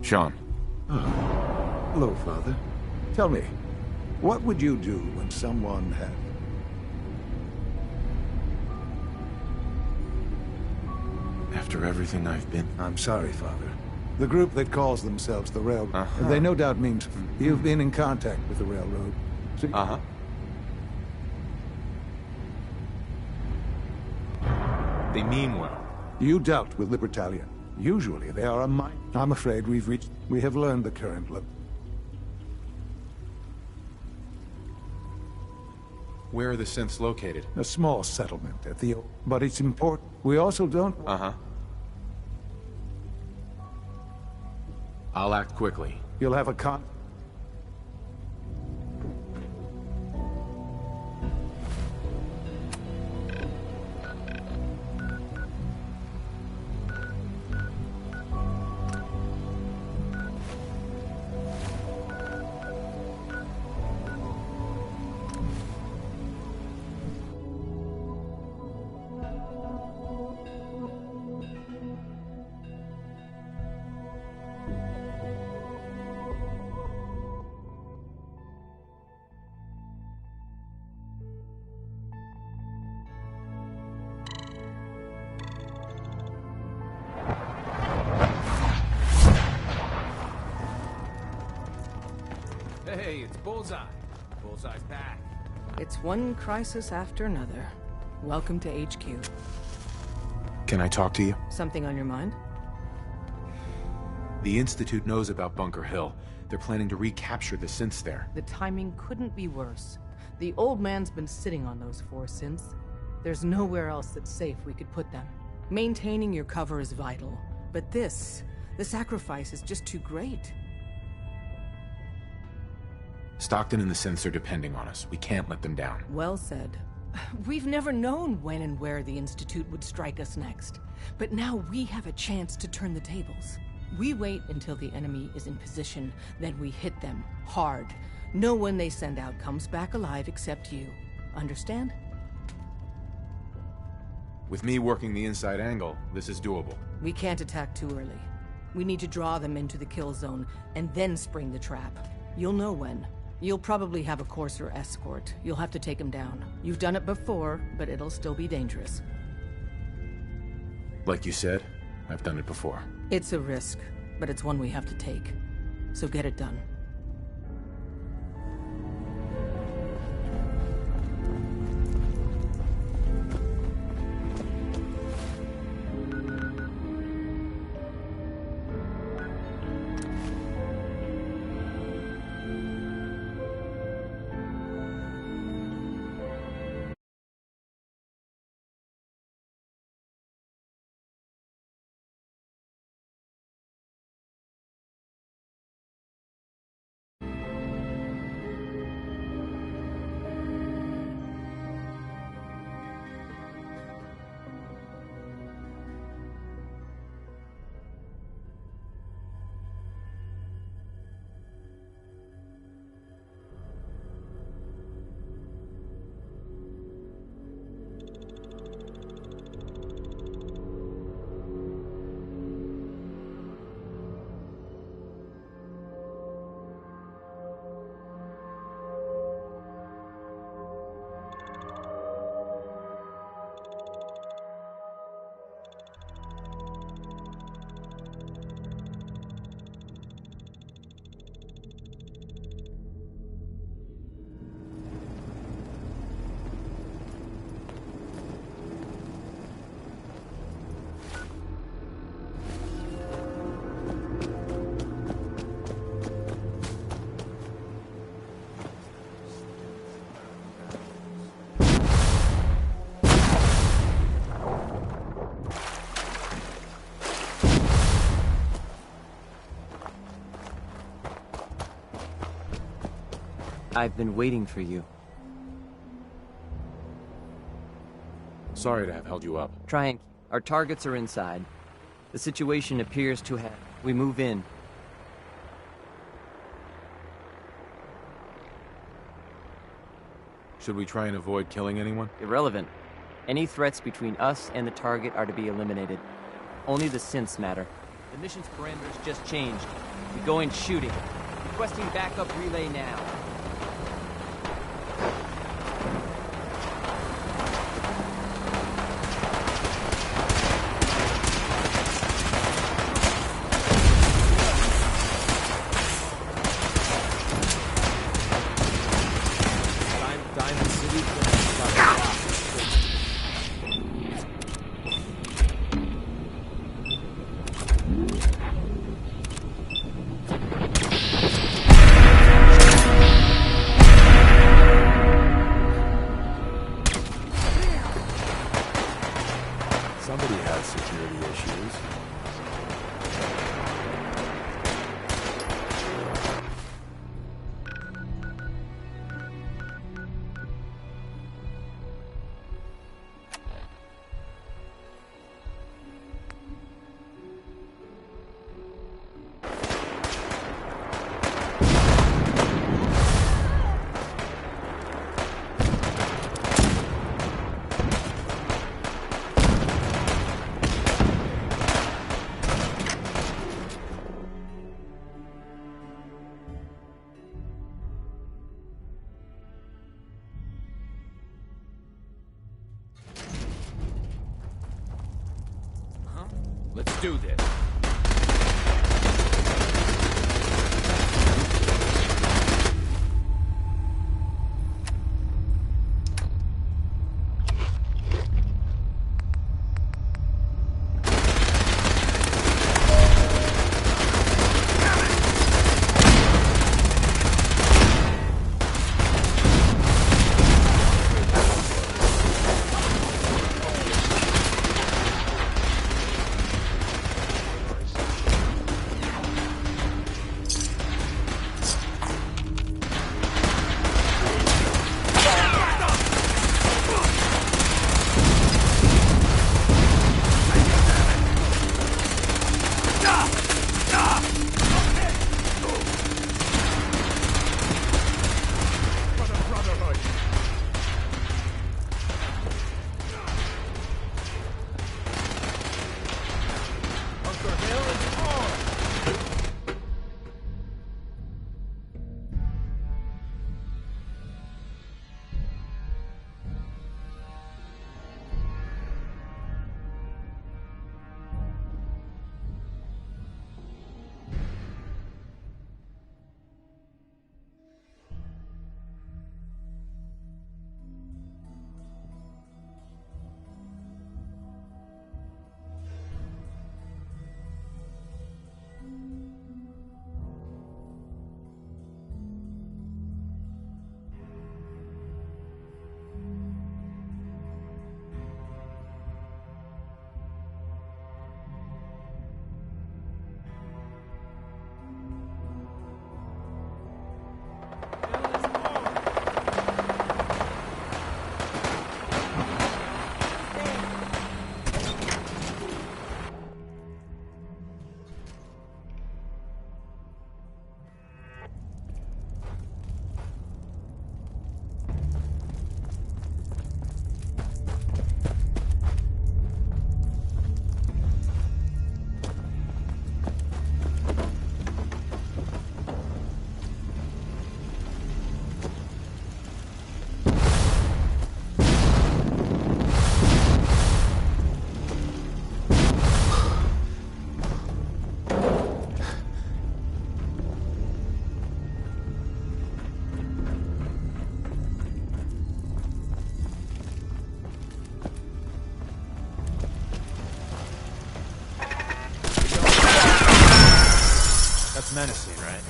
Sean. Hello, Father. Tell me, what would you do when someone had... After everything I've been... I'm sorry, Father. The group that calls themselves the Railroad, they no doubt mean you've been in contact with the Railroad. So They mean well. You dealt with Libertalia. Usually they are a mine. I'm afraid we have learned the current look. Where are the synths located? A small settlement at the... But it's important. We also don't... I'll act quickly. You'll have a con... Hey, it's Bullseye. Bullseye's back. It's one crisis after another. Welcome to HQ. Can I talk to you? Something on your mind? The Institute knows about Bunker Hill. They're planning to recapture the synths there. The timing couldn't be worse. The old man's been sitting on those 4 synths. There's nowhere else that's safe we could put them. Maintaining your cover is vital. But the sacrifice is just too great. Stockton and the synths are depending on us. We can't let them down. Well said. We've never known when and where the Institute would strike us next. But now we have a chance to turn the tables. We wait until the enemy is in position, then we hit them hard. No one they send out comes back alive except you. Understand? With me working the inside angle, this is doable. We can't attack too early. We need to draw them into the kill zone, and then spring the trap. You'll know when. You'll probably have a Courser escort. You'll have to take him down. You've done it before, but it'll still be dangerous. Like you said, I've done it before. It's a risk, but it's one we have to take. So get it done. I've been waiting for you. Sorry to have held you up. Try and... Our targets are inside. The situation appears to have... We move in. Should we try and avoid killing anyone? Irrelevant. Any threats between us and the target are to be eliminated. Only the synths matter. The mission's parameters just changed. We're going shooting. Requesting backup relay now. Somebody has security issues. Let's do this. Menacing, right?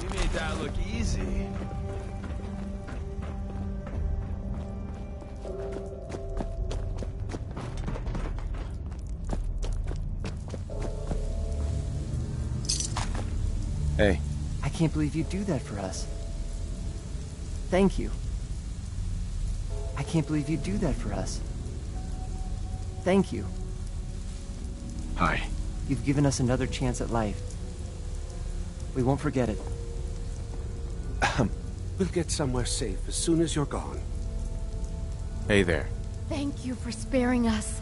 We made that look easy. Hey. I can't believe you'd do that for us. Thank you. I can't believe you'd do that for us. Thank you. Hi. You've given us another chance at life. We won't forget it. We'll get somewhere safe as soon as you're gone. Hey there. Thank you for sparing us.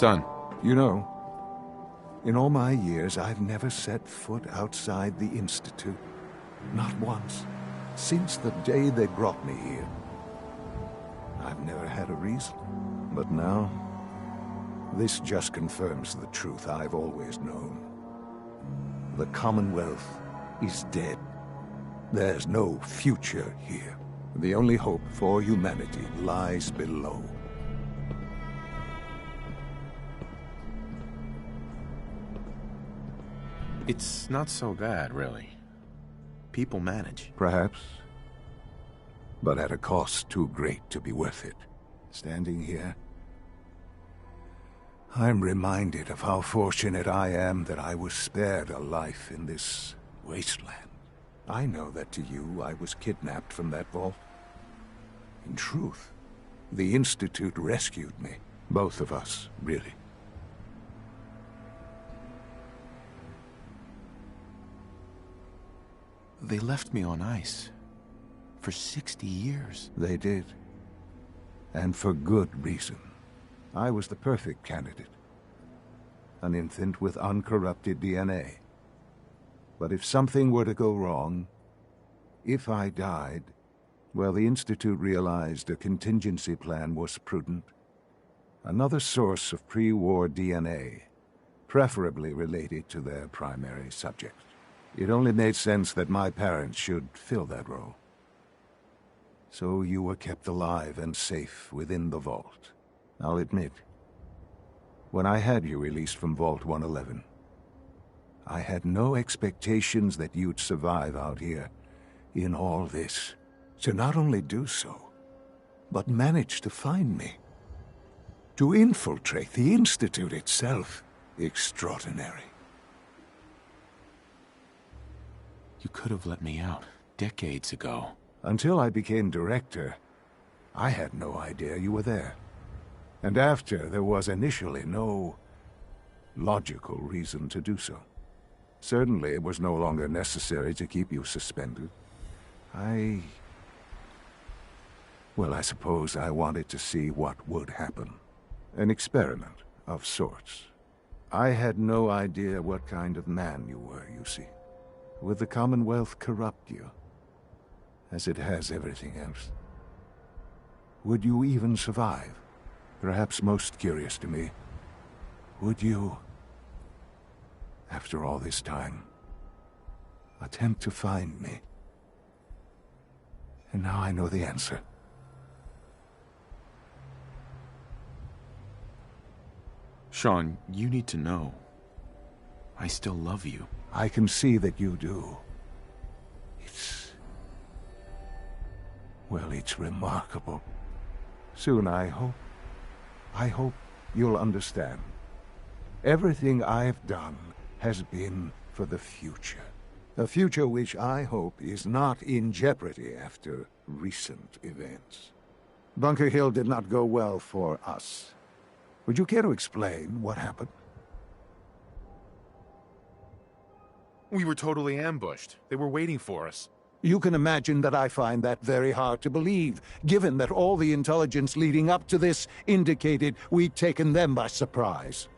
Son. You know, in all my years, I've never set foot outside the Institute. Not once. Since the day they brought me here. I've never had a reason. But now, this just confirms the truth I've always known. The Commonwealth is dead. There's no future here. The only hope for humanity lies below. It's not so bad, really. People manage. Perhaps. But at a cost too great to be worth it. Standing here, I'm reminded of how fortunate I am that I was spared a life in this wasteland. I know that to you, I was kidnapped from that vault. In truth, the Institute rescued me. Both of us, really. They left me on ice. For 60 years. They did. And for good reason. I was the perfect candidate. An infant with uncorrupted DNA. But if something were to go wrong, if I died, well, the Institute realized a contingency plan was prudent. Another source of pre-war DNA, preferably related to their primary subject. It only made sense that my parents should fill that role. So you were kept alive and safe within the vault. I'll admit, when I had you released from Vault 111, I had no expectations that you'd survive out here in all this. To not only do so, but manage to find me. To infiltrate the Institute itself. Extraordinary. You could have let me out decades ago. Until I became director, I had no idea you were there. And after, there was initially no logical reason to do so. Certainly, it was no longer necessary to keep you suspended. Well, I suppose I wanted to see what would happen. An experiment of sorts. I had no idea what kind of man you were, you see. Would the Commonwealth corrupt you, as it has everything else? Would you even survive? Perhaps most curious to me, would you, after all this time, attempt to find me? And now I know the answer. Sean, you need to know. I still love you. I can see that you do. Well, it's remarkable. Soon, I hope you'll understand. Everything I've done has been for the future. A future which I hope is not in jeopardy after recent events. Bunker Hill did not go well for us. Would you care to explain what happened? We were totally ambushed. They were waiting for us. You can imagine that I find that very hard to believe, given that all the intelligence leading up to this indicated we'd taken them by surprise.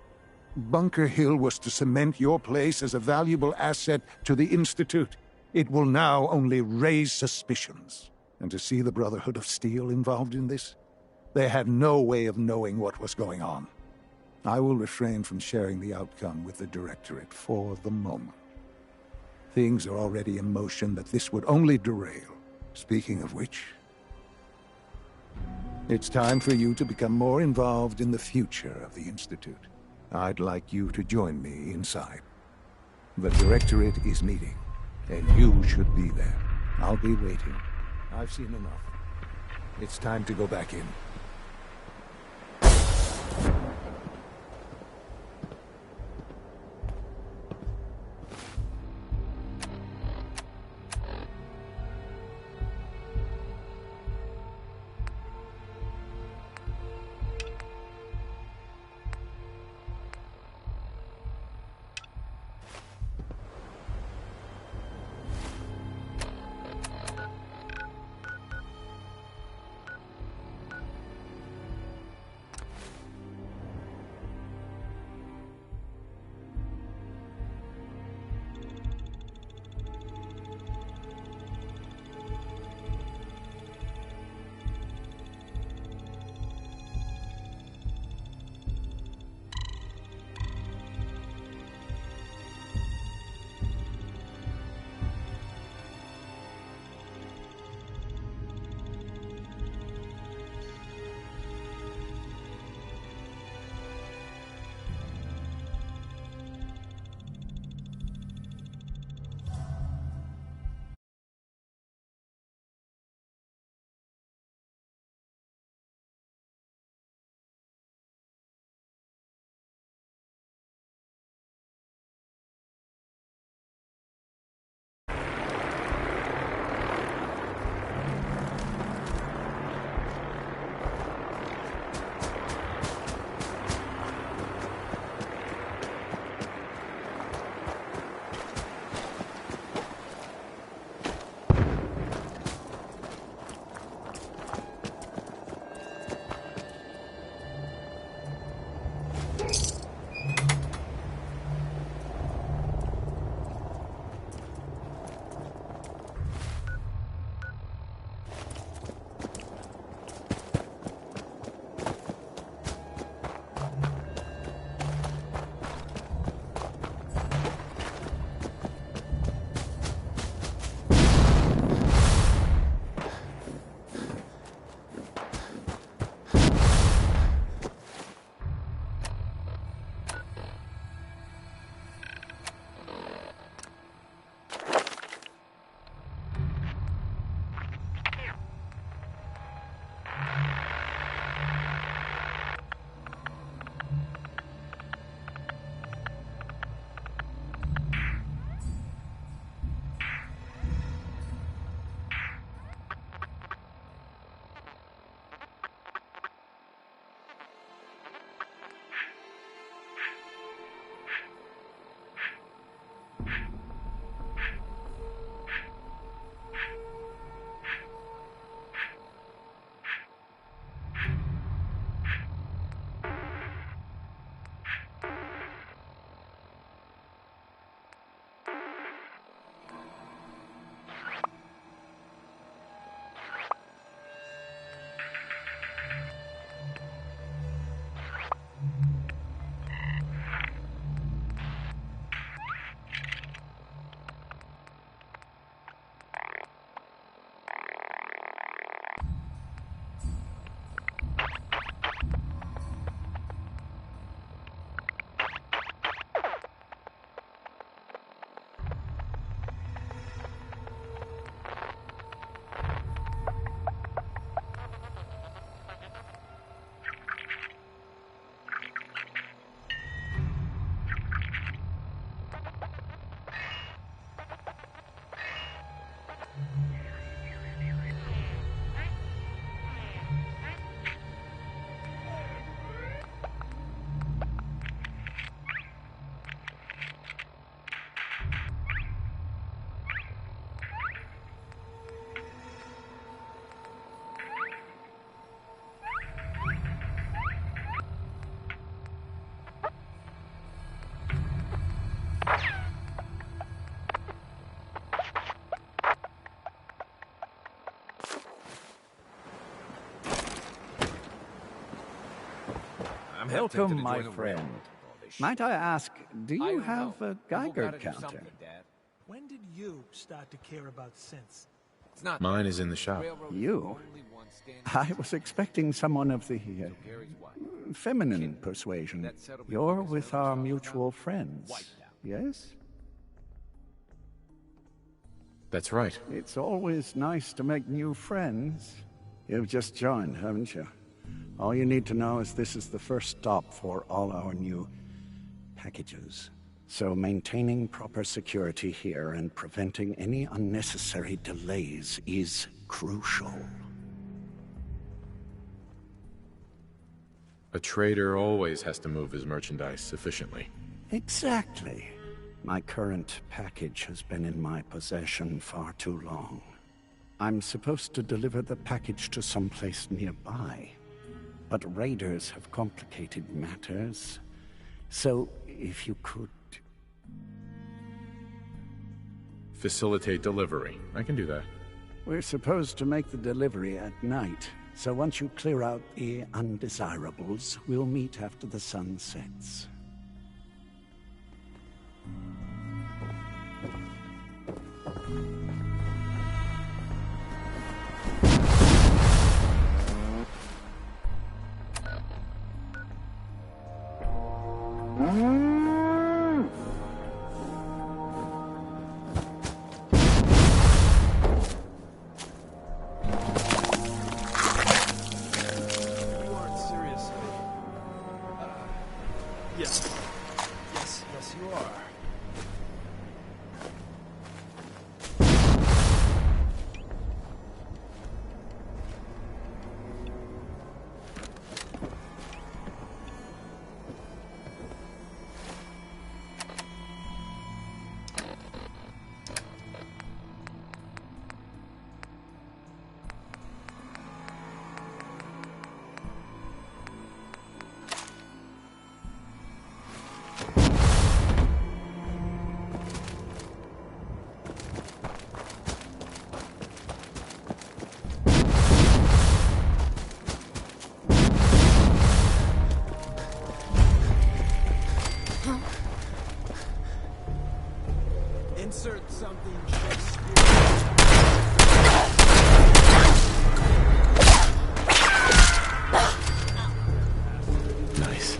Bunker Hill was to cement your place as a valuable asset to the Institute. It will now only raise suspicions. And to see the Brotherhood of Steel involved in this? They had no way of knowing what was going on. I will refrain from sharing the outcome with the Directorate for the moment. Things are already in motion that this would only derail. Speaking of which, it's time for you to become more involved in the future of the Institute. I'd like you to join me inside. The Directorate is meeting, and you should be there. I'll be waiting. I've seen enough. It's time to go back in. Welcome, my friend. Might I ask, do you have a Geiger counter? When did you start to care about synths? Mine is in the shop. You? I was expecting someone of the feminine persuasion. You're with our mutual friends, yes? That's right. It's always nice to make new friends. You've just joined, haven't you? All you need to know is this is the first stop for all our new packages. So maintaining proper security here and preventing any unnecessary delays is crucial. A trader always has to move his merchandise efficiently. Exactly. My current package has been in my possession far too long. I'm supposed to deliver the package to someplace nearby, but raiders have complicated matters. So, if you could... Facilitate delivery. I can do that. We're supposed to make the delivery at night, so once you clear out the undesirables, we'll meet after the sun sets. Yes, you are. Insert something Nice.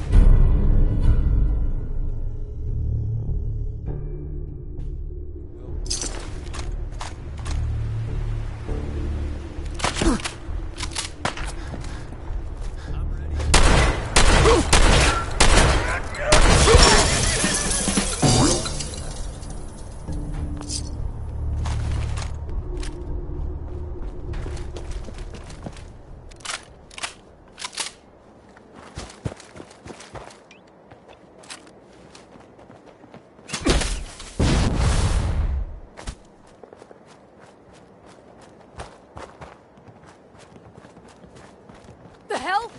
The hell?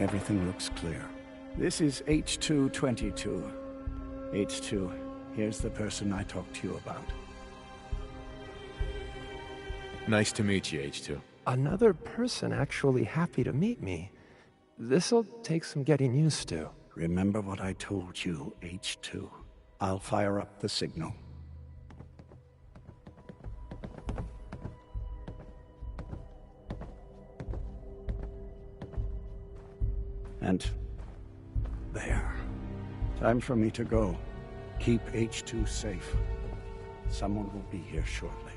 Everything looks clear. This is H222. H2, here's the person I talked to you about. Nice to meet you, H2. Another person actually happy to meet me. This'll take some getting used to. Remember what I told you, H2. I'll fire up the signal. And there. Time for me to go. Keep H2 safe. Someone will be here shortly.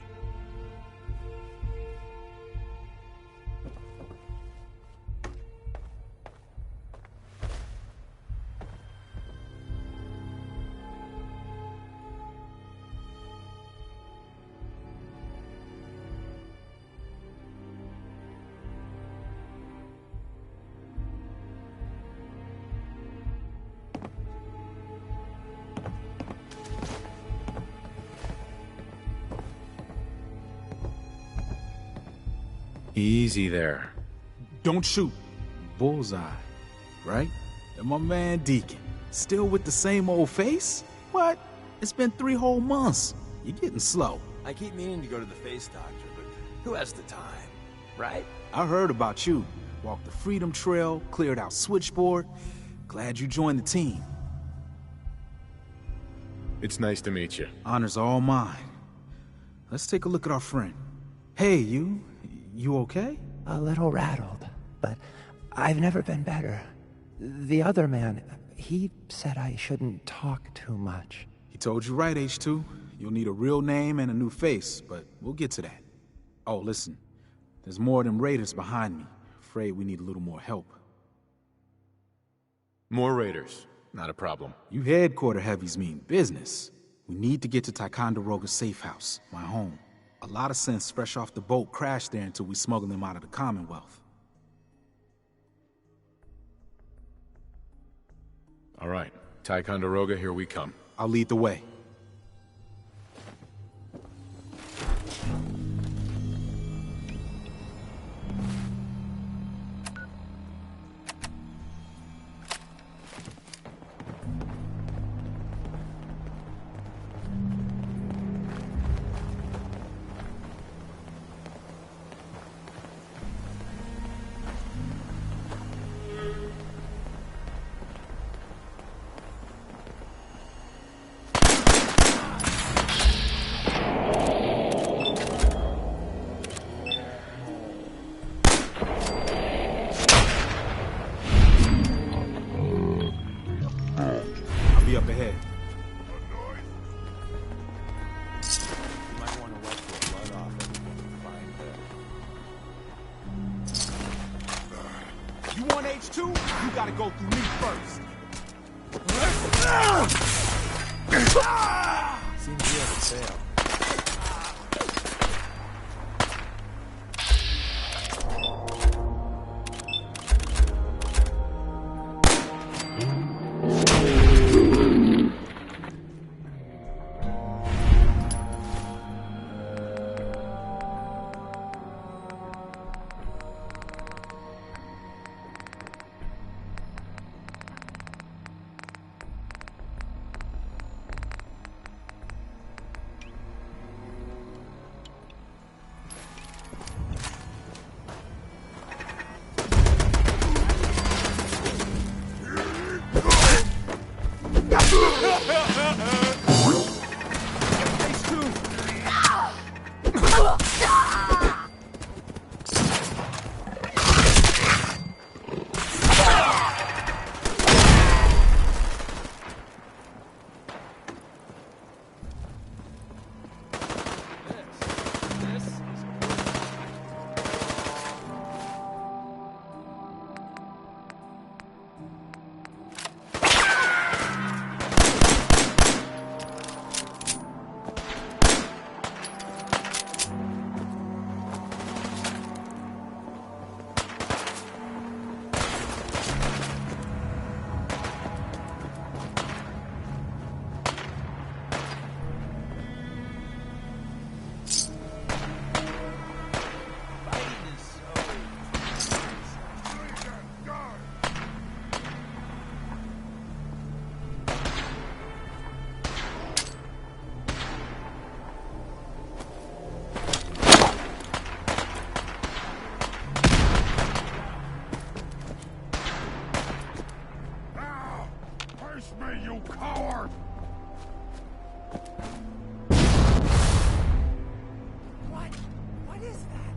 Easy there. Don't shoot. Bullseye. Right? And my man Deacon. Still with the same old face? What? It's been 3 whole months. You're getting slow. I keep meaning to go to the face doctor, but who has the time, right? I heard about you. Walked the Freedom Trail, cleared out Switchboard. Glad you joined the team. It's nice to meet you. Honor's all mine. Let's take a look at our friend. Hey, you okay? A little rattled, but I've never been better. The other man, he said I shouldn't talk too much. He told you right, H2. You'll need a real name and a new face, but we'll get to that. Oh, listen. There's more of them raiders behind me. Afraid we need a little more help. More raiders. Not a problem. You headquarter heavies mean business. We need to get to Ticonderoga's safe house, my home. A lot of synths fresh off the boat crashed there until we smuggled them out of the Commonwealth. All right. Ticonderoga, here we come. I'll lead the way. way, you coward! What is that?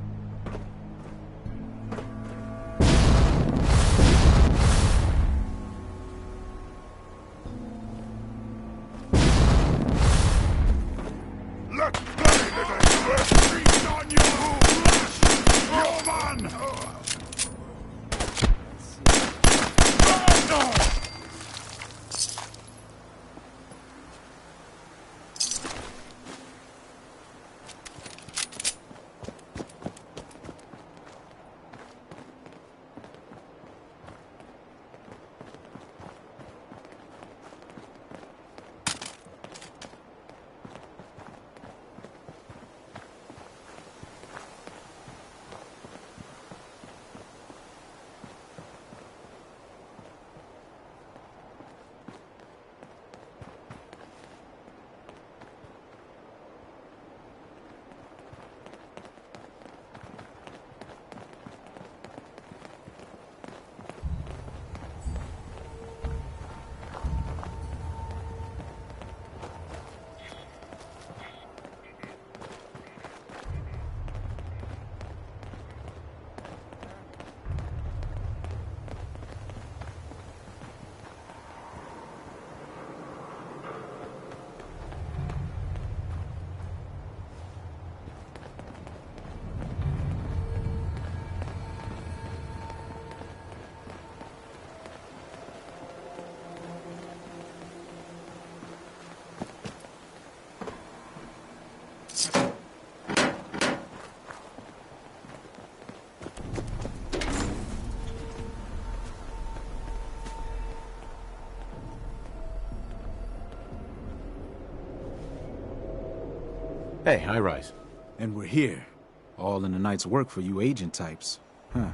Let very little feast on your flesh, human! No! Hey, High Rise. And we're here. All in the night's work for you agent types. Huh.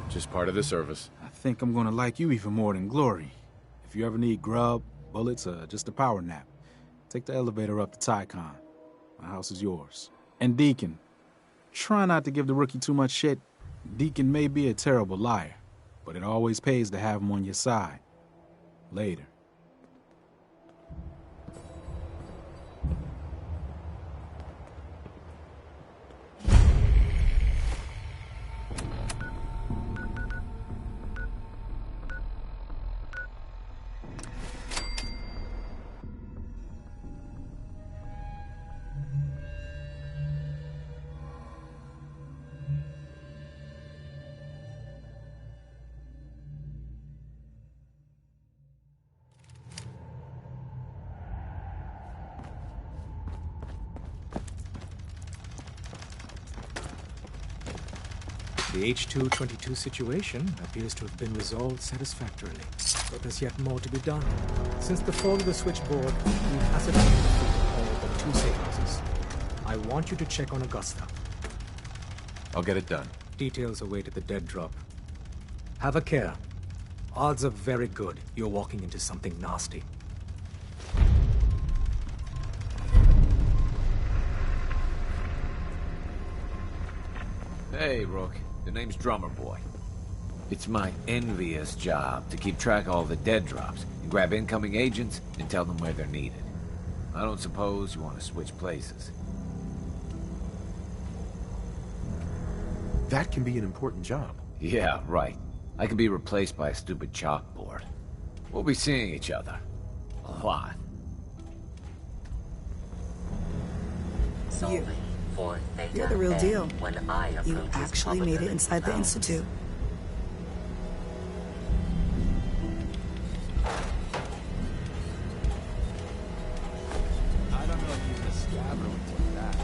Just part of the service. I think I'm gonna like you even more than Glory. If you ever need grub, bullets, or just a power nap, take the elevator up to Tycon. My house is yours. And Deacon, try not to give the rookie too much shit. Deacon may be a terrible liar, but it always pays to have him on your side. Later. The H-222 situation appears to have been resolved satisfactorily, but there's yet more to be done. Since the fall of the switchboard, we've ascertained the fate of all but 2 safe houses. I want you to check on Augusta. I'll get it done. Details await at the dead drop. Have a care. Odds are very good you're walking into something nasty. Hey, Rook. The name's Drummer Boy. It's my envious job to keep track of all the dead drops and grab incoming agents and tell them where they're needed. I don't suppose you want to switch places. That can be an important job. Yeah, right. I could be replaced by a stupid chalkboard. We'll be seeing each other. A lot. You're the real deal. You actually made it inside the Institute. I don't know if even a scabber would take that.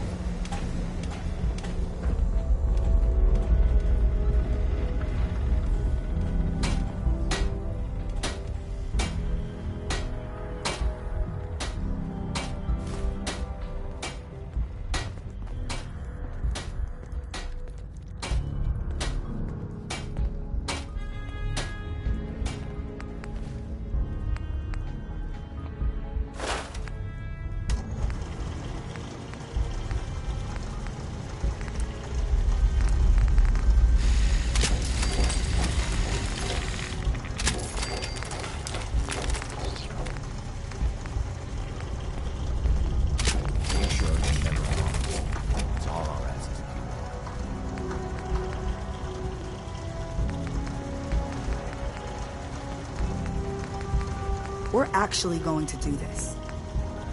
We're actually going to do this.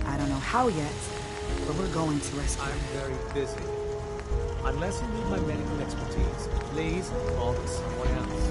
I don't know how yet, but we're going to rescue I'm very busy. Unless you need my medical expertise, please call me someone else.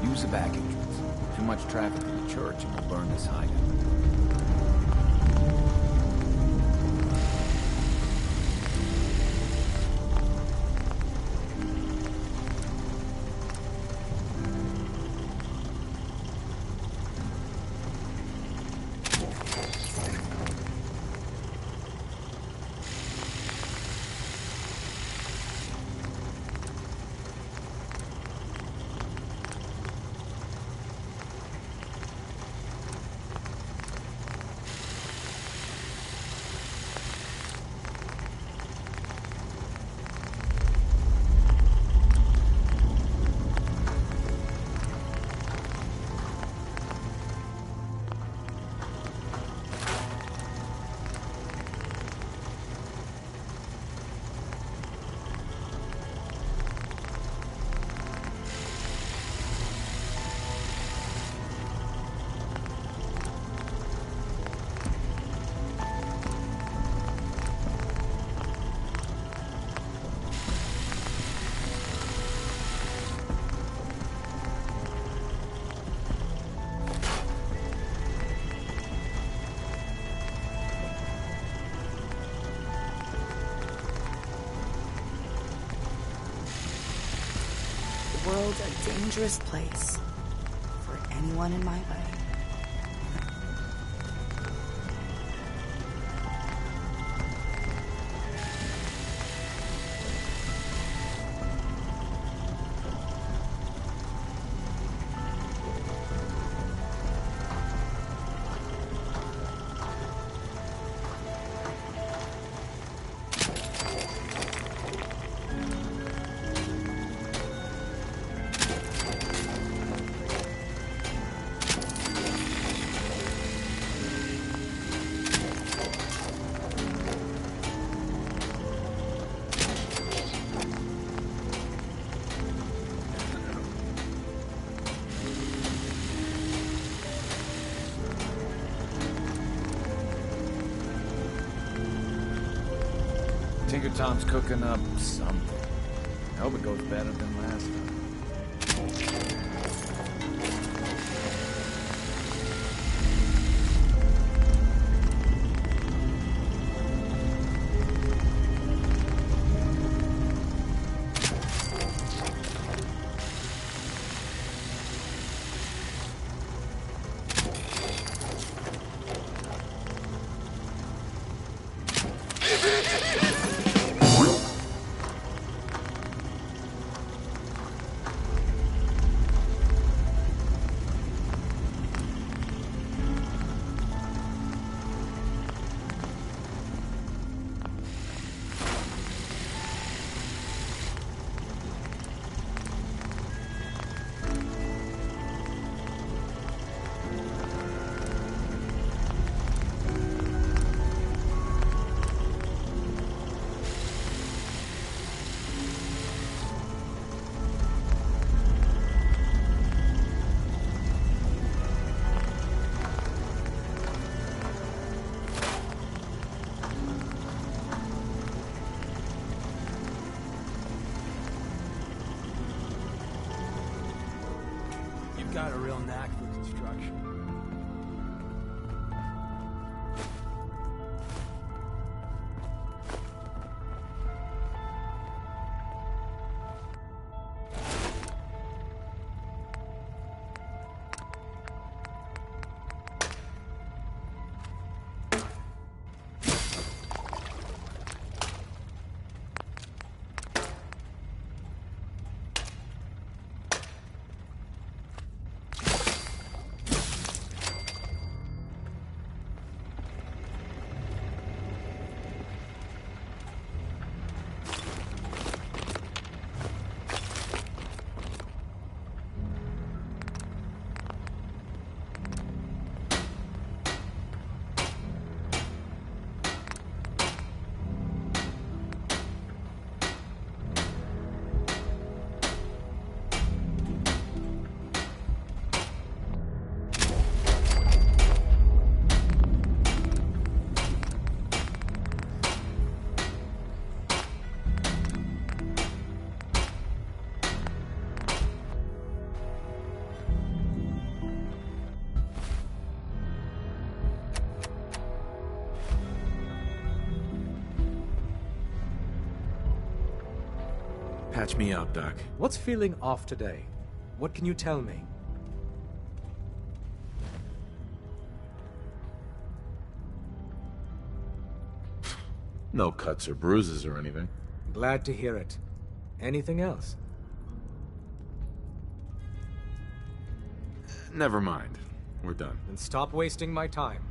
Use the back entrance. Too much traffic in the church and we'll burn this hideout. The world's a dangerous place for anyone in my way. Tinker Tom's cooking up something. I hope it goes better than last time. You've got a real knack for construction. Patch me up, Doc. What's feeling off today? What can you tell me? No cuts or bruises or anything. Glad to hear it. Anything else? Never mind. We're done. Then stop wasting my time.